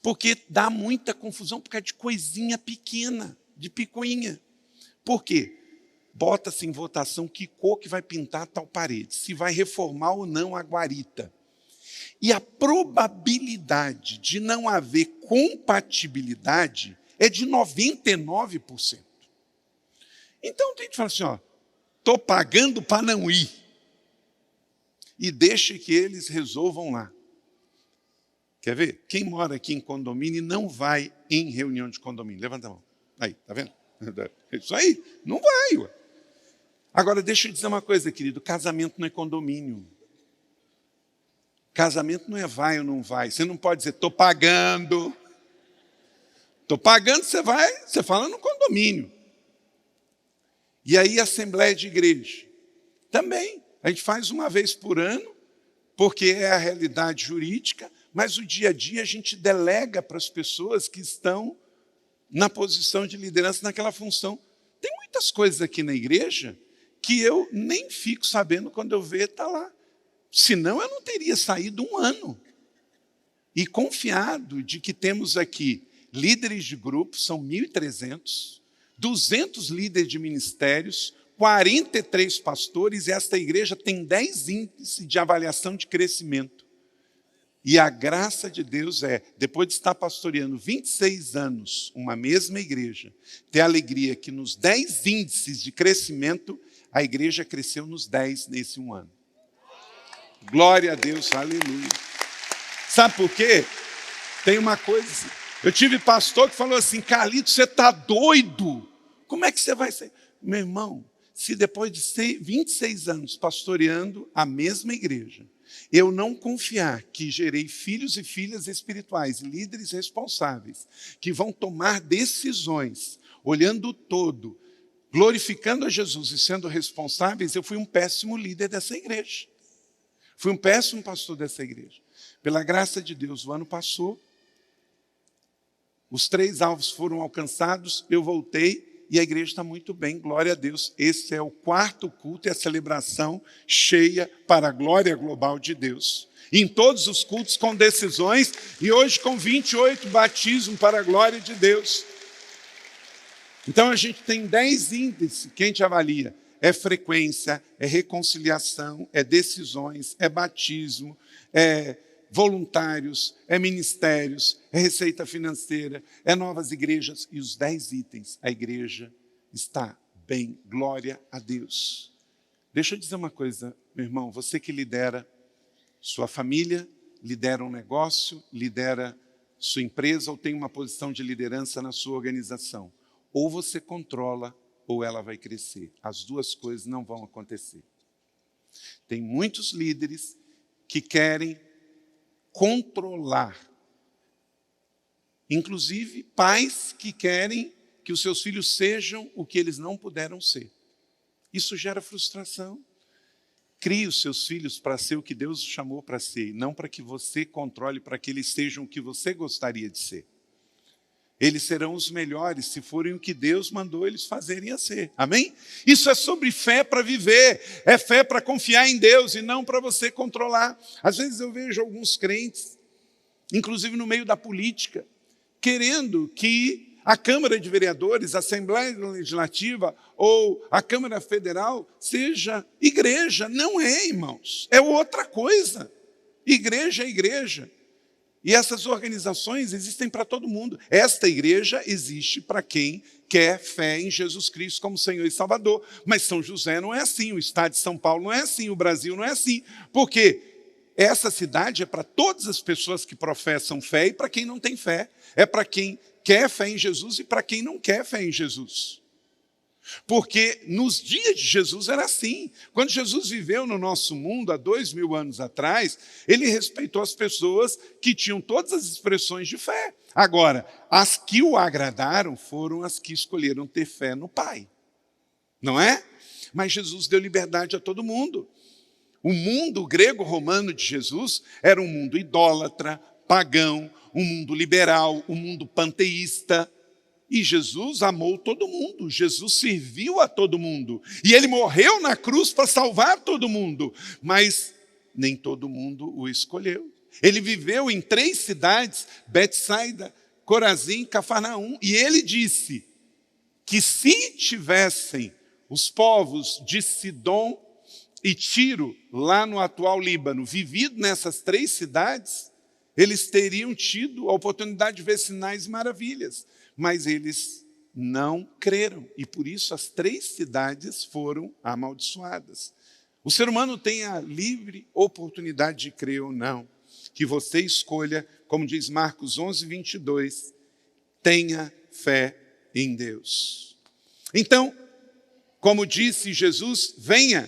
Porque dá muita confusão por causa de coisinha pequena, de picuinha. Por quê? Bota-se em votação que cor que vai pintar tal parede, se vai reformar ou não a guarita. E a probabilidade de não haver compatibilidade é de 99%. Então tem que falar assim, estou pagando para não ir. E deixe que eles resolvam lá. Quer ver? Quem mora aqui em condomínio não vai em reunião de condomínio. Levanta a mão. Aí, tá vendo? Isso aí, não vai. Ué. Agora, deixa eu dizer uma coisa, querido. Casamento não é condomínio. Casamento não é vai ou não vai. Você não pode dizer, estou pagando. Estou pagando, você vai, você fala no condomínio. E aí, assembleia de igreja. Também. A gente faz uma vez por ano, porque é a realidade jurídica, mas o dia a dia a gente delega para as pessoas que estão na posição de liderança naquela função. Tem muitas coisas aqui na igreja que eu nem fico sabendo quando eu ver está lá. Senão eu não teria saído um ano. E confiado de que temos aqui líderes de grupo, são 1.300, 200 líderes de ministérios, 43 pastores, e esta igreja tem 10 índices de avaliação de crescimento. E a graça de Deus depois de estar pastoreando 26 anos, uma mesma igreja, ter a alegria que nos 10 índices de crescimento, a igreja cresceu nos 10 nesse um ano. Glória a Deus, aleluia. Sabe por quê? Tem uma coisa, eu tive pastor que falou assim, Carlito, você está doido? Como é que você vai ser? Meu irmão, se depois de 26 anos pastoreando a mesma igreja, eu não confiar que gerei filhos e filhas espirituais, líderes responsáveis, que vão tomar decisões, olhando o todo, glorificando a Jesus e sendo responsáveis, eu fui um péssimo líder dessa igreja. Fui um péssimo pastor dessa igreja. Pela graça de Deus, o ano passou, os 3 alvos foram alcançados, eu voltei e a igreja está muito bem, glória a Deus. Esse é o 4º culto e a celebração cheia para a glória global de Deus. Em todos os cultos com decisões e hoje com 28 batismos para a glória de Deus. Então a gente tem 10 índices que a gente avalia. É frequência, é reconciliação, é decisões, é batismo, é voluntários, é ministérios, é receita financeira, é novas igrejas. E os 10 itens, a igreja está bem, glória a Deus. Deixa eu dizer uma coisa, meu irmão, você que lidera sua família, lidera um negócio, lidera sua empresa ou tem uma posição de liderança na sua organização. Ou você controla ou ela vai crescer. As duas coisas não vão acontecer. Tem muitos líderes que querem controlar. Inclusive, pais que querem que os seus filhos sejam o que eles não puderam ser. Isso gera frustração. Crie os seus filhos para ser o que Deus os chamou para ser, não para que você controle, para que eles sejam o que você gostaria de ser. Eles serão os melhores se forem o que Deus mandou eles fazerem a ser. Amém? Isso é sobre fé para viver. É fé para confiar em Deus e não para você controlar. Às vezes eu vejo alguns crentes, inclusive no meio da política, querendo que a Câmara de Vereadores, a Assembleia Legislativa ou a Câmara Federal seja igreja. Não é, irmãos. É outra coisa. Igreja é igreja. E essas organizações existem para todo mundo. Esta igreja existe para quem quer fé em Jesus Cristo como Senhor e Salvador. Mas São José não é assim, o estado de São Paulo não é assim, o Brasil não é assim. Porque essa cidade é para todas as pessoas que professam fé e para quem não tem fé. É para quem quer fé em Jesus e para quem não quer fé em Jesus. Porque nos dias de Jesus era assim. Quando Jesus viveu no nosso mundo, há 2000 anos atrás, ele respeitou as pessoas que tinham todas as expressões de fé. Agora, as que o agradaram foram as que escolheram ter fé no Pai. Não é? Mas Jesus deu liberdade a todo mundo. O mundo grego-romano de Jesus era um mundo idólatra, pagão, um mundo liberal, um mundo panteísta. E Jesus amou todo mundo, Jesus serviu a todo mundo. E ele morreu na cruz para salvar todo mundo. Mas nem todo mundo o escolheu. Ele viveu em 3 cidades, Betsaida, Corazim e Cafarnaum. E ele disse que se tivessem os povos de Sidom e Tiro, lá no atual Líbano, vivido nessas 3 cidades, eles teriam tido a oportunidade de ver sinais e maravilhas. Mas eles não creram. E por isso as 3 cidades foram amaldiçoadas. O ser humano tem a livre oportunidade de crer ou não. Que você escolha, como diz Marcos 11, 22, tenha fé em Deus. Então, como disse Jesus, venha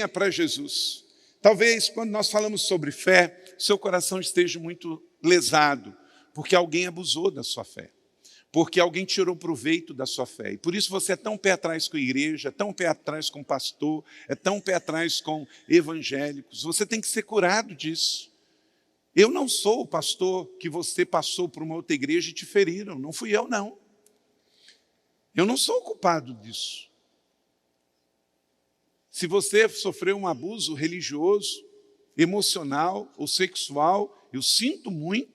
para Jesus. Talvez, quando nós falamos sobre fé, seu coração esteja muito lesado, porque alguém abusou da sua fé, porque alguém tirou proveito da sua fé. E por isso você é tão pé atrás com a igreja, é tão pé atrás com o pastor, é tão pé atrás com evangélicos. Você tem que ser curado disso. Eu não sou o pastor que você passou por uma outra igreja e te feriram. Não fui eu, não. Eu não sou o culpado disso. Se você sofreu um abuso religioso, emocional ou sexual, eu sinto muito.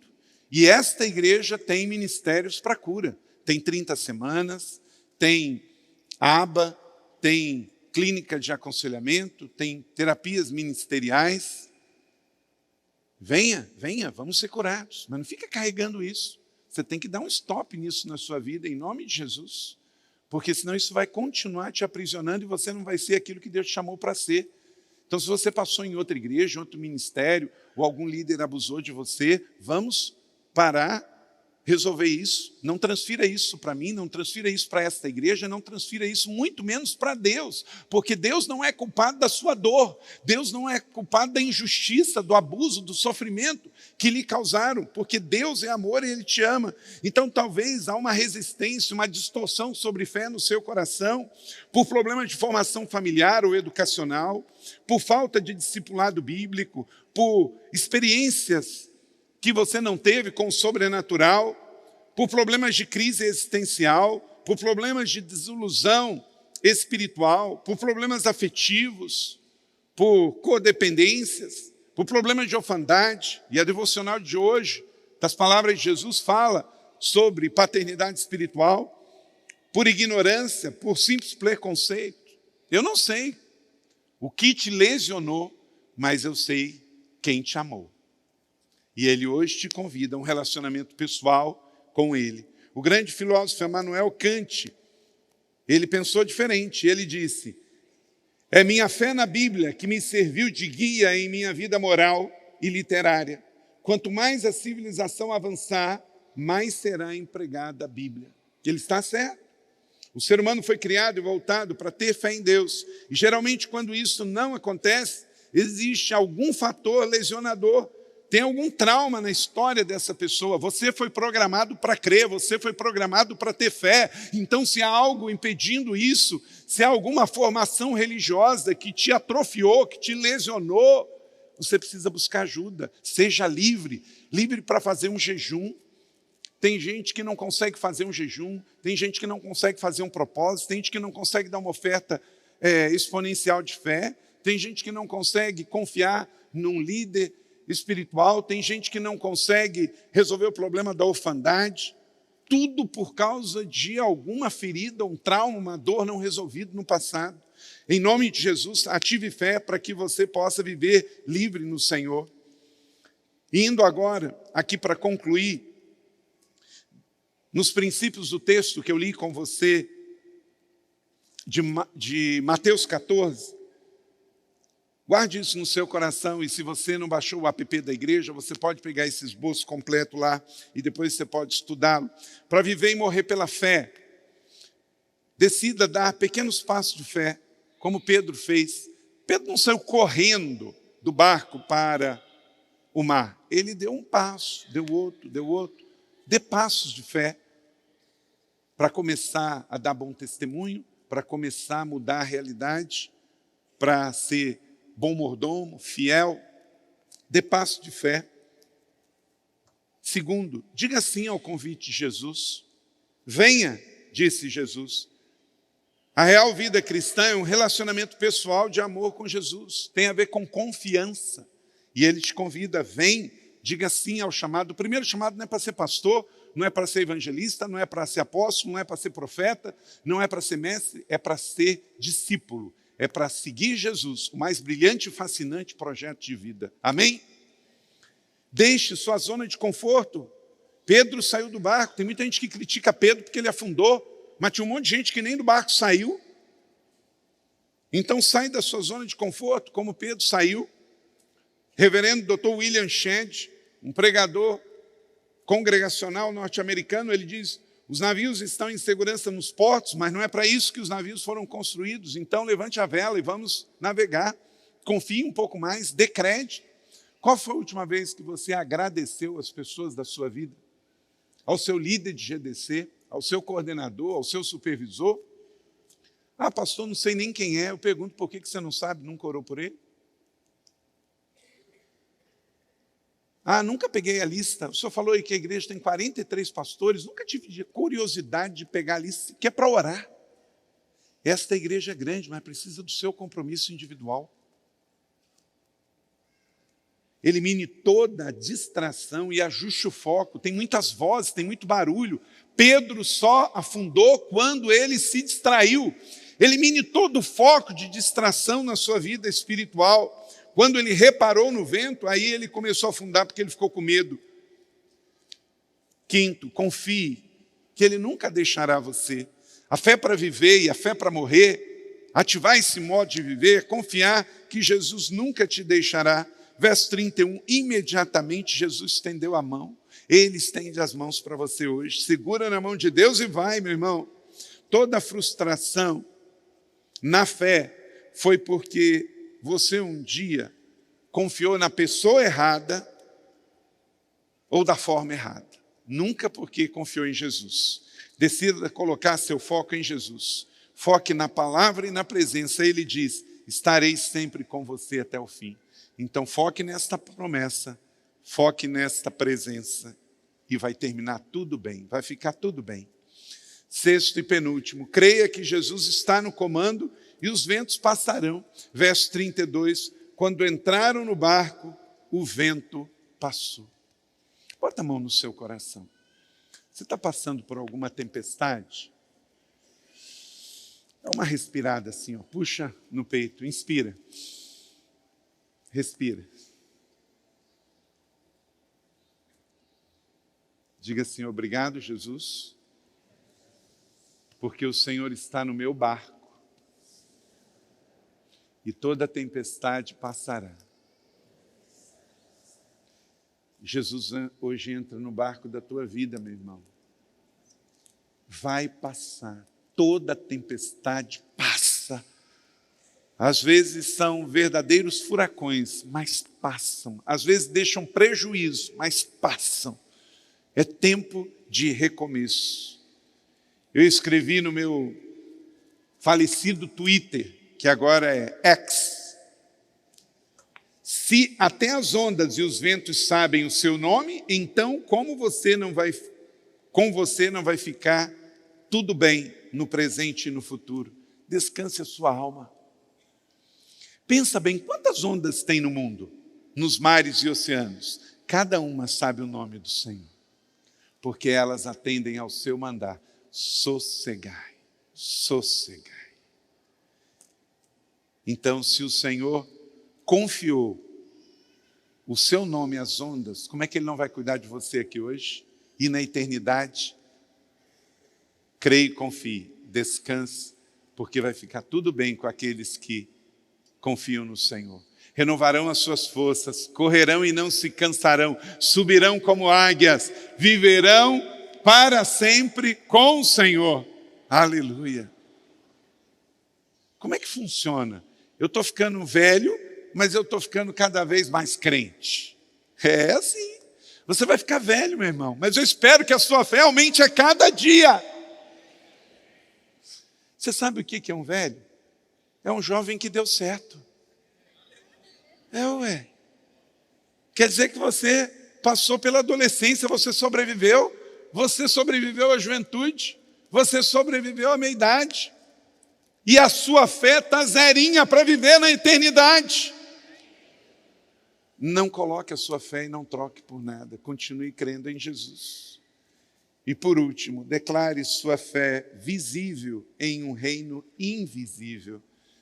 E esta igreja tem ministérios para cura. Tem 30 semanas, tem aba, tem clínica de aconselhamento, tem terapias ministeriais. Venha, vamos ser curados. Mas não fica carregando isso. Você tem que dar um stop nisso na sua vida, em nome de Jesus. Porque senão isso vai continuar te aprisionando e você não vai ser aquilo que Deus te chamou para ser. Então, se você passou em outra igreja, em outro ministério, ou algum líder abusou de você, vamos parar, resolver isso. Não transfira isso para mim, não transfira isso para esta igreja, não transfira isso muito menos para Deus, porque Deus não é culpado da sua dor, Deus não é culpado da injustiça, do abuso, do sofrimento que lhe causaram, porque Deus é amor e Ele te ama. Então talvez há uma resistência, uma distorção sobre fé no seu coração, por problemas de formação familiar ou educacional, por falta de discipulado bíblico, por experiências que você não teve com o sobrenatural, por problemas de crise existencial, por problemas de desilusão espiritual, por problemas afetivos, por codependências, por problemas de orfandade. E a devocional de hoje, das palavras de Jesus, fala sobre paternidade espiritual, por ignorância, por simples preconceito. Eu não sei o que te lesionou, mas eu sei quem te amou. E Ele hoje te convida a um relacionamento pessoal com Ele. O grande filósofo Immanuel Kant, ele pensou diferente. Ele disse, é minha fé na Bíblia que me serviu de guia em minha vida moral e literária. Quanto mais a civilização avançar, mais será empregada a Bíblia. Ele está certo. O ser humano foi criado e voltado para ter fé em Deus. E geralmente quando isso não acontece, existe algum fator lesionador. Tem algum trauma na história dessa pessoa. Você foi programado para crer, você foi programado para ter fé. Então, se há algo impedindo isso, se há alguma formação religiosa que te atrofiou, que te lesionou, você precisa buscar ajuda. Seja livre, livre para fazer um jejum. Tem gente que não consegue fazer um jejum, tem gente que não consegue fazer um propósito, tem gente que não consegue dar uma oferta exponencial de fé, tem gente que não consegue confiar num líder espiritual, tem gente que não consegue resolver o problema da orfandade, tudo por causa de alguma ferida, um trauma, uma dor não resolvida no passado. Em nome de Jesus, ative fé para que você possa viver livre no Senhor. E indo agora, aqui para concluir, nos princípios do texto que eu li com você, de Mateus 14, guarde isso no seu coração, e se você não baixou o app da igreja, você pode pegar esse esboço completo lá e depois você pode estudá-lo. Para viver e morrer pela fé, decida dar pequenos passos de fé, como Pedro fez. Pedro não saiu correndo do barco para o mar. Ele deu um passo, deu outro. Dê passos de fé para começar a dar bom testemunho, para começar a mudar a realidade, para ser bom mordomo, fiel. Dê passo de fé. Segundo, diga sim ao convite de Jesus. Venha, disse Jesus. A real vida cristã é um relacionamento pessoal de amor com Jesus. Tem a ver com confiança. E ele te convida, vem, diga sim ao chamado. O primeiro chamado não é para ser pastor, não é para ser evangelista, não é para ser apóstolo, não é para ser profeta, não é para ser mestre, é para ser discípulo. É para seguir Jesus, o mais brilhante e fascinante projeto de vida. Amém? Deixe sua zona de conforto. Pedro saiu do barco. Tem muita gente que critica Pedro porque ele afundou, mas tinha um monte de gente que nem do barco saiu. Então sai da sua zona de conforto, como Pedro saiu. Reverendo Dr. William Shedd, um pregador congregacional norte-americano, ele diz: os navios estão em segurança nos portos, mas não é para isso que os navios foram construídos. Então levante a vela e vamos navegar. Confie um pouco mais, dê crédito. Qual foi a última vez que você agradeceu as pessoas da sua vida? Ao seu líder de GDC, ao seu coordenador, ao seu supervisor? Ah, pastor, não sei nem quem é. Eu pergunto, por que você não sabe, nunca orou por ele? Ah, nunca peguei a lista. O senhor falou aí que a igreja tem 43 pastores. Nunca tive curiosidade de pegar a lista, que é para orar. Esta igreja é grande, mas precisa do seu compromisso individual. Elimine toda a distração e ajuste o foco. Tem muitas vozes, tem muito barulho. Pedro só afundou quando ele se distraiu. Elimine todo o foco de distração na sua vida espiritual. Quando ele reparou no vento, aí ele começou a afundar porque ele ficou com medo. Quinto, confie que ele nunca deixará você. A fé para viver e a fé para morrer, ativar esse modo de viver, confiar que Jesus nunca te deixará. Verso 31, imediatamente Jesus estendeu a mão. Ele estende as mãos para você hoje. Segura na mão de Deus e vai, meu irmão. Toda a frustração na fé foi porque você um dia confiou na pessoa errada ou da forma errada. Nunca porque confiou em Jesus. Decida colocar seu foco em Jesus. Foque na palavra e na presença. Ele diz, estarei sempre com você até o fim. Então foque nesta promessa, foque nesta presença e vai terminar tudo bem, vai ficar tudo bem. Sexto e penúltimo, creia que Jesus está no comando e os ventos passarão. Verso 32, quando entraram no barco, o vento passou. Bota a mão no seu coração. Você está passando por alguma tempestade? Dá uma respirada assim, ó. Puxa no peito, inspira. Respira. Diga assim, obrigado, Jesus, porque o Senhor está no meu barco e toda tempestade passará. Jesus hoje entra no barco da tua vida, meu irmão. Vai passar. Toda tempestade passa. Às vezes são verdadeiros furacões, mas passam. Às vezes deixam prejuízo, mas passam. É tempo de recomeço. Eu escrevi no meu falecido Twitter, que agora é X. Se até as ondas e os ventos sabem o seu nome, então com você não vai ficar tudo bem no presente e no futuro. Descanse a sua alma. Pensa bem, quantas ondas tem no mundo, nos mares e oceanos? Cada uma sabe o nome do Senhor, porque elas atendem ao seu mandar. Sossegai, sossegai. Então, se o Senhor confiou o seu nome às ondas, como é que Ele não vai cuidar de você aqui hoje? E na eternidade? Creia e confie, descanse, porque vai ficar tudo bem com aqueles que confiam no Senhor. Renovarão as suas forças, correrão e não se cansarão, subirão como águias, viverão para sempre com o Senhor. Aleluia. Como é que funciona? Eu estou ficando velho, mas eu estou ficando cada vez mais crente. É assim. Você vai ficar velho, meu irmão, mas eu espero que a sua fé aumente a cada dia. Você sabe o que é um velho? É um jovem que deu certo. Ué. Quer dizer que você passou pela adolescência, você sobreviveu à juventude, você sobreviveu à meia-idade. E a sua fé está zerinha para viver na eternidade. Não coloque a sua fé e não troque por nada. Continue crendo em Jesus. E por último, declare sua fé visível em um reino invisível.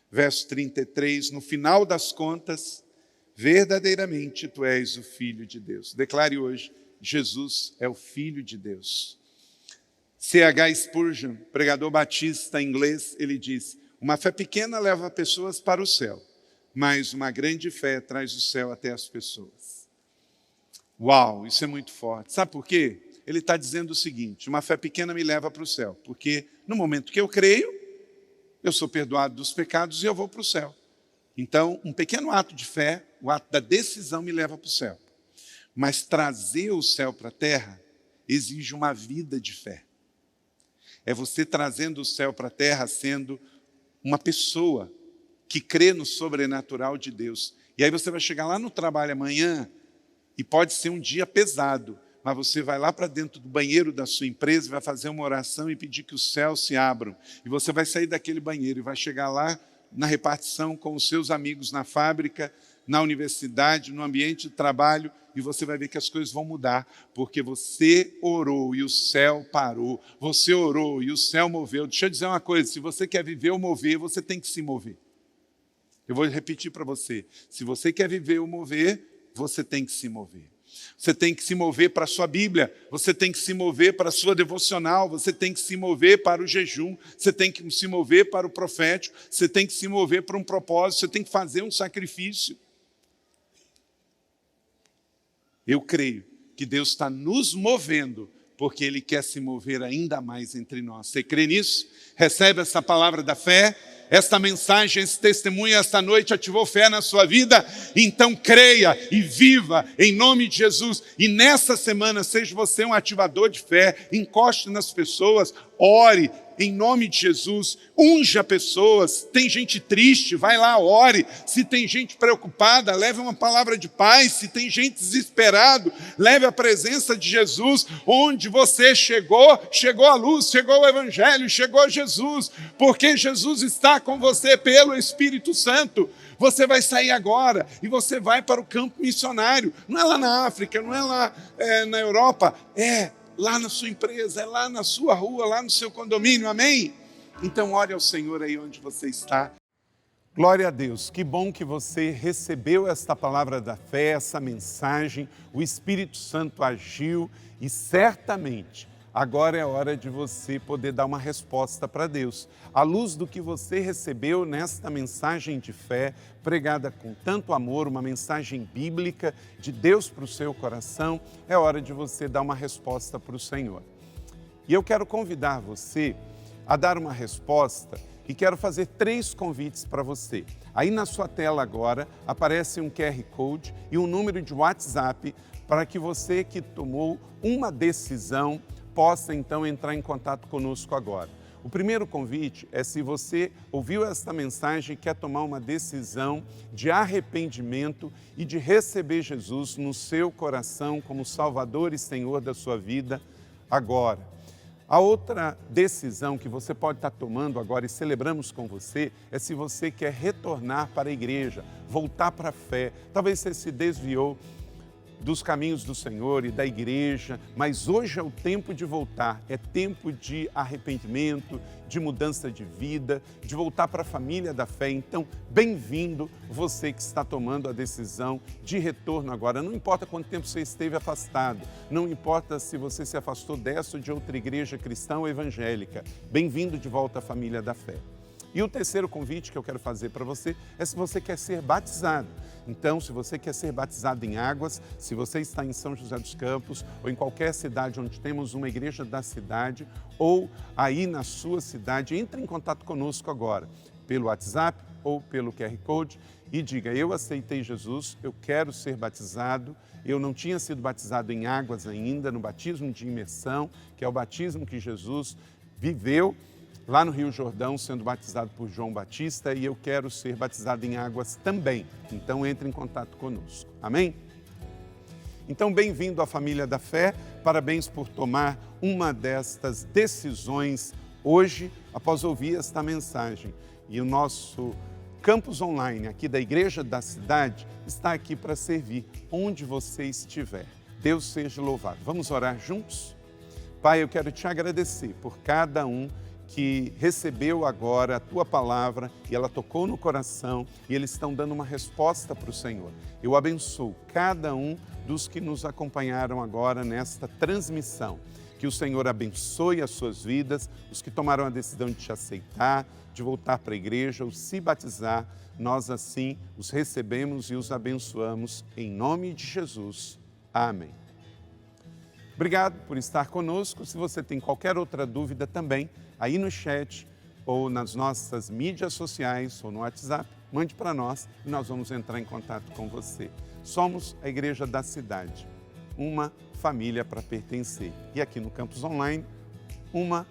Verso 33, no final das contas, verdadeiramente tu és o Filho de Deus. Declare hoje, Jesus é o Filho de Deus. C.H. Spurgeon, pregador batista inglês, ele diz, uma fé pequena leva pessoas para o céu, mas uma grande fé traz o céu até as pessoas. Uau, isso é muito forte. Sabe por quê? Ele está dizendo o seguinte, uma fé pequena me leva para o céu, porque no momento que eu creio, eu sou perdoado dos pecados e eu vou para o céu. Então, um pequeno ato de fé, o ato da decisão me leva para o céu. Mas trazer o céu para a terra exige uma vida de fé. É você trazendo o céu para a terra sendo uma pessoa que crê no sobrenatural de Deus. E aí você vai chegar lá no trabalho amanhã e pode ser um dia pesado, mas você vai lá para dentro do banheiro da sua empresa e vai fazer uma oração e pedir que os céus se abram. E você vai sair daquele banheiro e vai chegar lá na repartição com os seus amigos na fábrica, na universidade, no ambiente de trabalho, e você vai ver que as coisas vão mudar, porque você orou e o céu parou, você orou e o céu moveu. Deixa eu dizer uma coisa, se você quer viver ou mover, você tem que se mover. Eu vou repetir para você, se você quer viver ou mover, você tem que se mover. Você tem que se mover para a sua Bíblia, você tem que se mover para a sua devocional, você tem que se mover para o jejum, você tem que se mover para o profético, você tem que se mover para um propósito, você tem que fazer um sacrifício. Eu creio que Deus está nos movendo, porque Ele quer se mover ainda mais entre nós. Você crê nisso? Recebe essa palavra da fé? Esta mensagem, esse testemunho, esta noite ativou fé na sua vida? Então creia e viva em nome de Jesus. E nessa semana, seja você um ativador de fé, encoste nas pessoas, ore em nome de Jesus, unja pessoas. Tem gente triste, vai lá, ore. Se tem gente preocupada, leve uma palavra de paz. Se tem gente desesperado, leve a presença de Jesus. Onde você chegou, chegou a luz, chegou o Evangelho, chegou Jesus, porque Jesus está com você pelo Espírito Santo. Você vai sair agora e você vai para o campo missionário. Não é lá na África, não é lá na Europa, é lá na sua empresa, é lá na sua rua, lá no seu condomínio, amém? Então ore ao Senhor aí onde você está. Glória a Deus, que bom que você recebeu esta palavra da fé, essa mensagem, o Espírito Santo agiu e certamente agora é hora de você poder dar uma resposta para Deus. À luz do que você recebeu nesta mensagem de fé, pregada com tanto amor, uma mensagem bíblica de Deus para o seu coração, é hora de você dar uma resposta para o Senhor. E eu quero convidar você a dar uma resposta e quero fazer 3 convites para você. Aí na sua tela agora aparece um QR Code e um número de WhatsApp para que você que tomou uma decisão possa então entrar em contato conosco agora. O primeiro convite é se você ouviu esta mensagem e quer tomar uma decisão de arrependimento e de receber Jesus no seu coração como Salvador e Senhor da sua vida agora. A outra decisão que você pode estar tomando agora e celebramos com você é se você quer retornar para a igreja, voltar para a fé. Talvez você se desviou dos caminhos do Senhor e da igreja, mas hoje é o tempo de voltar, é tempo de arrependimento, de mudança de vida, de voltar para a família da fé. Então, bem-vindo você que está tomando a decisão de retorno agora. Não importa quanto tempo você esteve afastado, não importa se você se afastou dessa ou de outra igreja cristã ou evangélica, bem-vindo de volta à família da fé. E o terceiro convite que eu quero fazer para você é se você quer ser batizado. Então, se você quer ser batizado em águas, se você está em São José dos Campos ou em qualquer cidade onde temos uma igreja da cidade ou aí na sua cidade, entre em contato conosco agora, pelo WhatsApp ou pelo QR Code e diga, eu aceitei Jesus, eu quero ser batizado, eu não tinha sido batizado em águas ainda, no batismo de imersão, que é o batismo que Jesus viveu lá no Rio Jordão, sendo batizado por João Batista, e eu quero ser batizado em águas também. Então, entre em contato conosco. Amém? Então, bem-vindo à família da fé. Parabéns por tomar uma destas decisões hoje, após ouvir esta mensagem. E o nosso Campus Online, aqui da Igreja da Cidade, está aqui para servir onde você estiver. Deus seja louvado. Vamos orar juntos? Pai, eu quero te agradecer por cada um que recebeu agora a Tua palavra e ela tocou no coração e eles estão dando uma resposta para o Senhor. Eu abençoo cada um dos que nos acompanharam agora nesta transmissão. Que o Senhor abençoe as suas vidas, os que tomaram a decisão de te aceitar, de voltar para a igreja ou se batizar, nós assim os recebemos e os abençoamos em nome de Jesus. Amém. Obrigado por estar conosco. Se você tem qualquer outra dúvida também, aí no chat ou nas nossas mídias sociais ou no WhatsApp, mande para nós e nós vamos entrar em contato com você. Somos a Igreja da Cidade, uma família para pertencer. E aqui no Campus Online, uma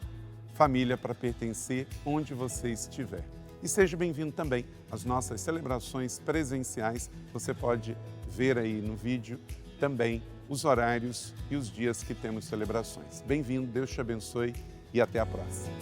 família para pertencer onde você estiver. E seja bem-vindo também às nossas celebrações presenciais. Você pode ver aí no vídeo também os horários e os dias que temos celebrações. Bem-vindo, Deus te abençoe e até a próxima.